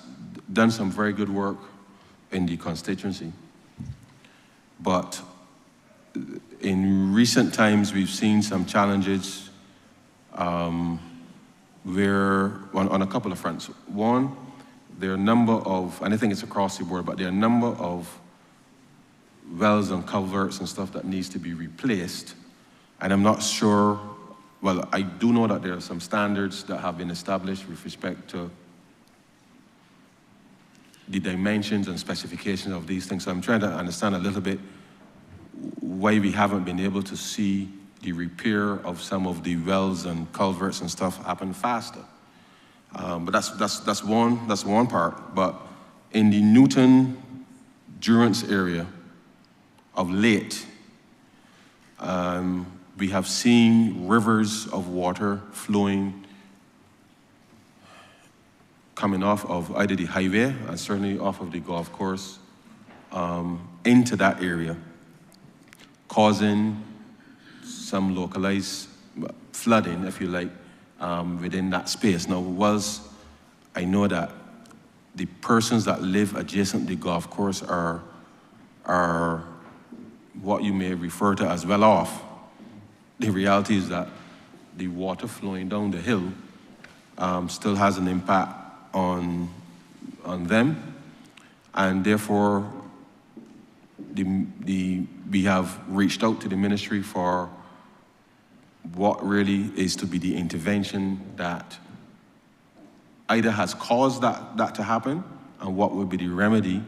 done some very good work in the constituency. But in recent times, we've seen some challenges where, on a couple of fronts. One, there are a number of, and I think it's across the board, but there are a number of wells and culverts and stuff that needs to be replaced. And I'm not sure well, I do know that there are some standards that have been established with respect to the dimensions and specifications of these things. So I'm trying to understand a little bit why we haven't been able to see the repair of some of the wells and culverts and stuff happen faster. But that's one part. But in the Newton Durance area of late, we have seen rivers of water flowing, coming off of either the highway and certainly off of the golf course into that area, causing some localized flooding, if you like, within that space. Now, I know that the persons that live adjacent to the golf course are what you may refer to as well off. The reality is that the water flowing down the hill still has an impact on them, and therefore we have reached out to the ministry for what really is to be the intervention that either has caused that to happen, and what would be the remedy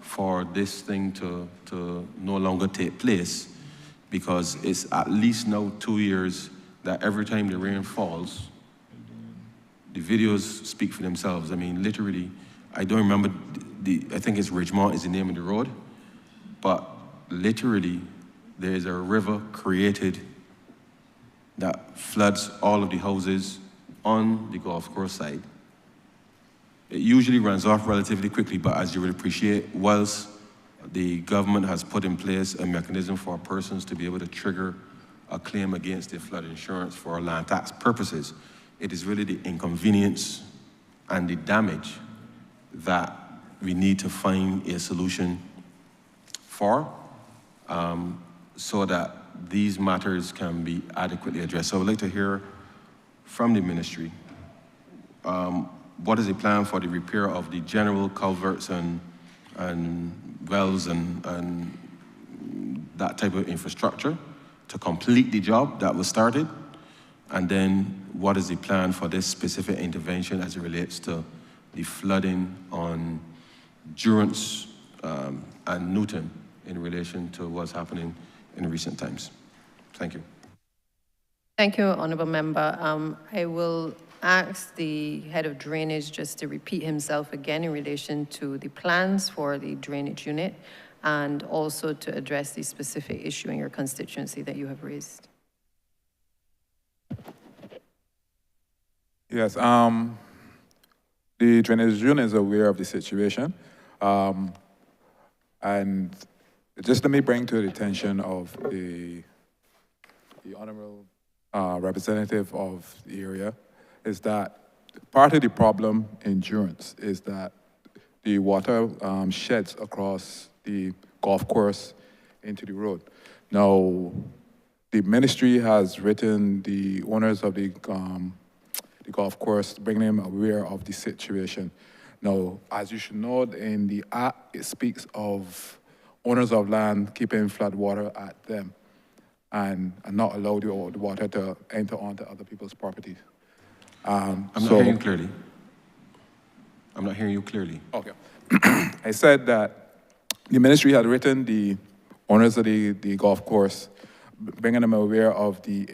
for this thing to no longer take place, because it's at least now 2 years that every time the rain falls, the videos speak for themselves. I mean, literally, I don't remember, I think it's Ridgemont is the name of the road, but literally, there is a river created that floods all of the houses on the golf course side. It usually runs off relatively quickly, but as you would appreciate, whilst the government has put in place a mechanism for persons to be able to trigger a claim against their flood insurance for land tax purposes, it is really the inconvenience and the damage that we need to find a solution for, so that these matters can be adequately addressed. So I would like to hear from the ministry, what is the plan for the repair of the general culverts and wells and that type of infrastructure to complete the job that was started? And then what is the plan for this specific intervention as it relates to the flooding on Durance and Newton in relation to what's happening in recent times? Thank you. Thank you, Honourable Member. I will ask the head of drainage just to repeat himself again in relation to the plans for the drainage unit, and also to address the specific issue in your constituency that you have raised. Yes, the drainage unit is aware of the situation. And just let me bring to the attention of the Honourable representative of the area is that part of the problem in Durance is that the water sheds across the golf course into the road. Now, the ministry has written the owners of the golf course, bringing them aware of the situation. Now, as you should know, in the Act, it speaks of owners of land keeping flood water at them and not allow the water to enter onto other people's properties. I'm not hearing you clearly. I'm not hearing you clearly. Okay. I said that the ministry had written the owners of the golf course, bringing them aware of the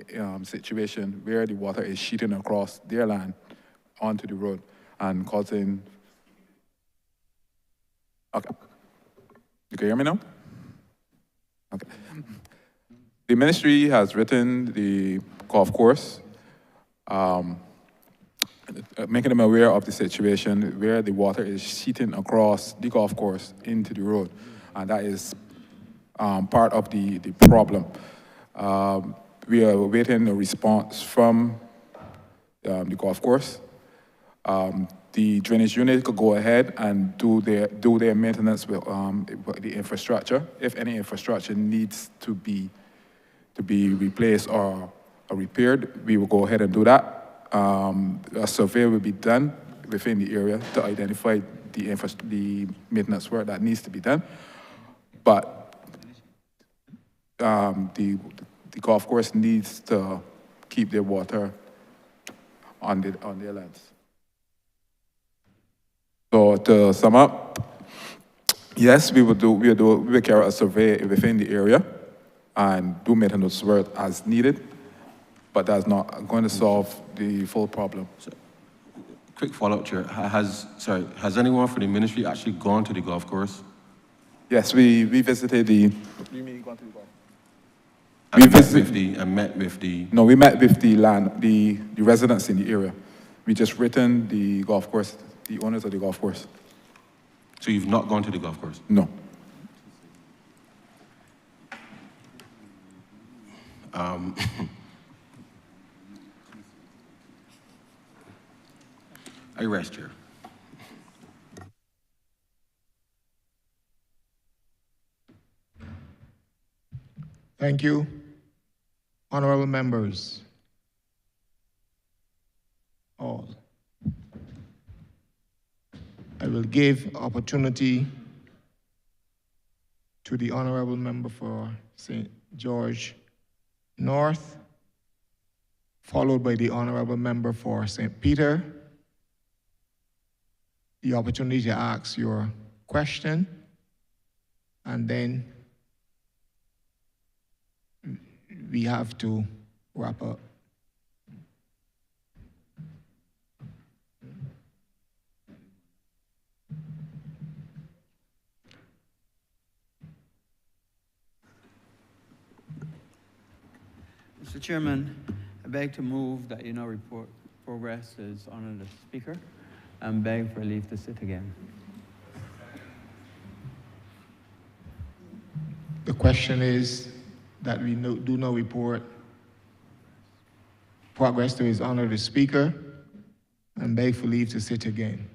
situation where the water is sheeting across their land onto the road and causing... Okay. You can hear me now? Okay. The ministry has written the golf course, making them aware of the situation where the water is sheeting across the golf course into the road. And that is part of the problem. We are awaiting a response from the golf course. The drainage unit could go ahead and do their maintenance with the infrastructure. If any infrastructure needs to be replaced or repaired, we will go ahead and do that. A survey will be done within the area to identify the maintenance work that needs to be done. But the golf course needs to keep their water on their lands. So to sum up, yes, we will carry a survey within the area and do maintenance work as needed, but that's not going to solve the full problem. So, quick follow-up, Chair. Has anyone from the ministry actually gone to the golf course? Yes, we visited the. You mean gone to the golf? We met with the. No, we met with the residents in the area. We just written the golf course, the owners of the golf course. So you've not gone to the golf course? No. I rest, Chair. Thank you. Honorable members, all. I will give opportunity to the honorable member for St. George North, followed by the honorable member for St. Peter. The opportunity to ask your question, and then we have to wrap up. Mr. Chairman, I beg to move that report progress is honored the Speaker and beg for leave to sit again. The question is that we do not report progress to his honor the Speaker and beg for leave to sit again.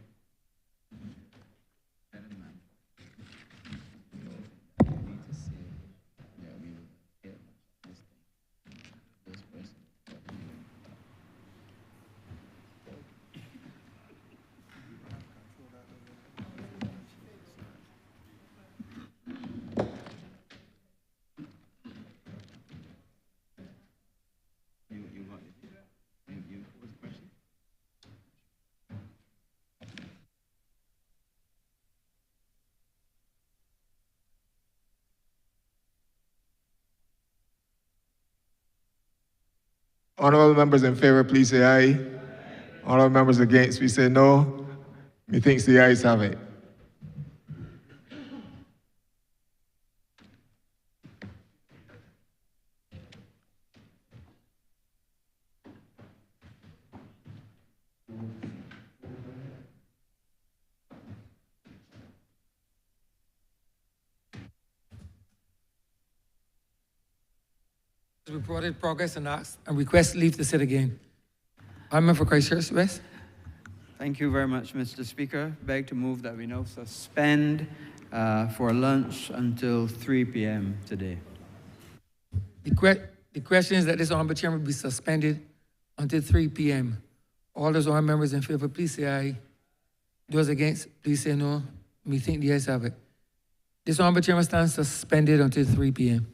Honorable members in favor, please say aye. Honorable members against, we say no. Methinks the ayes have it. Reported progress and ask and request leave to sit again. Member for Christchurch West. Thank you very much, Mr. Speaker. Beg to move that we now suspend for lunch until 3 p.m. today. The question is that this honorable chairman be suspended until 3 p.m. All those honorable members in favor, please say aye. Those against, please say no. We think the ayes have it. This honorable chairman stands suspended until 3 p.m.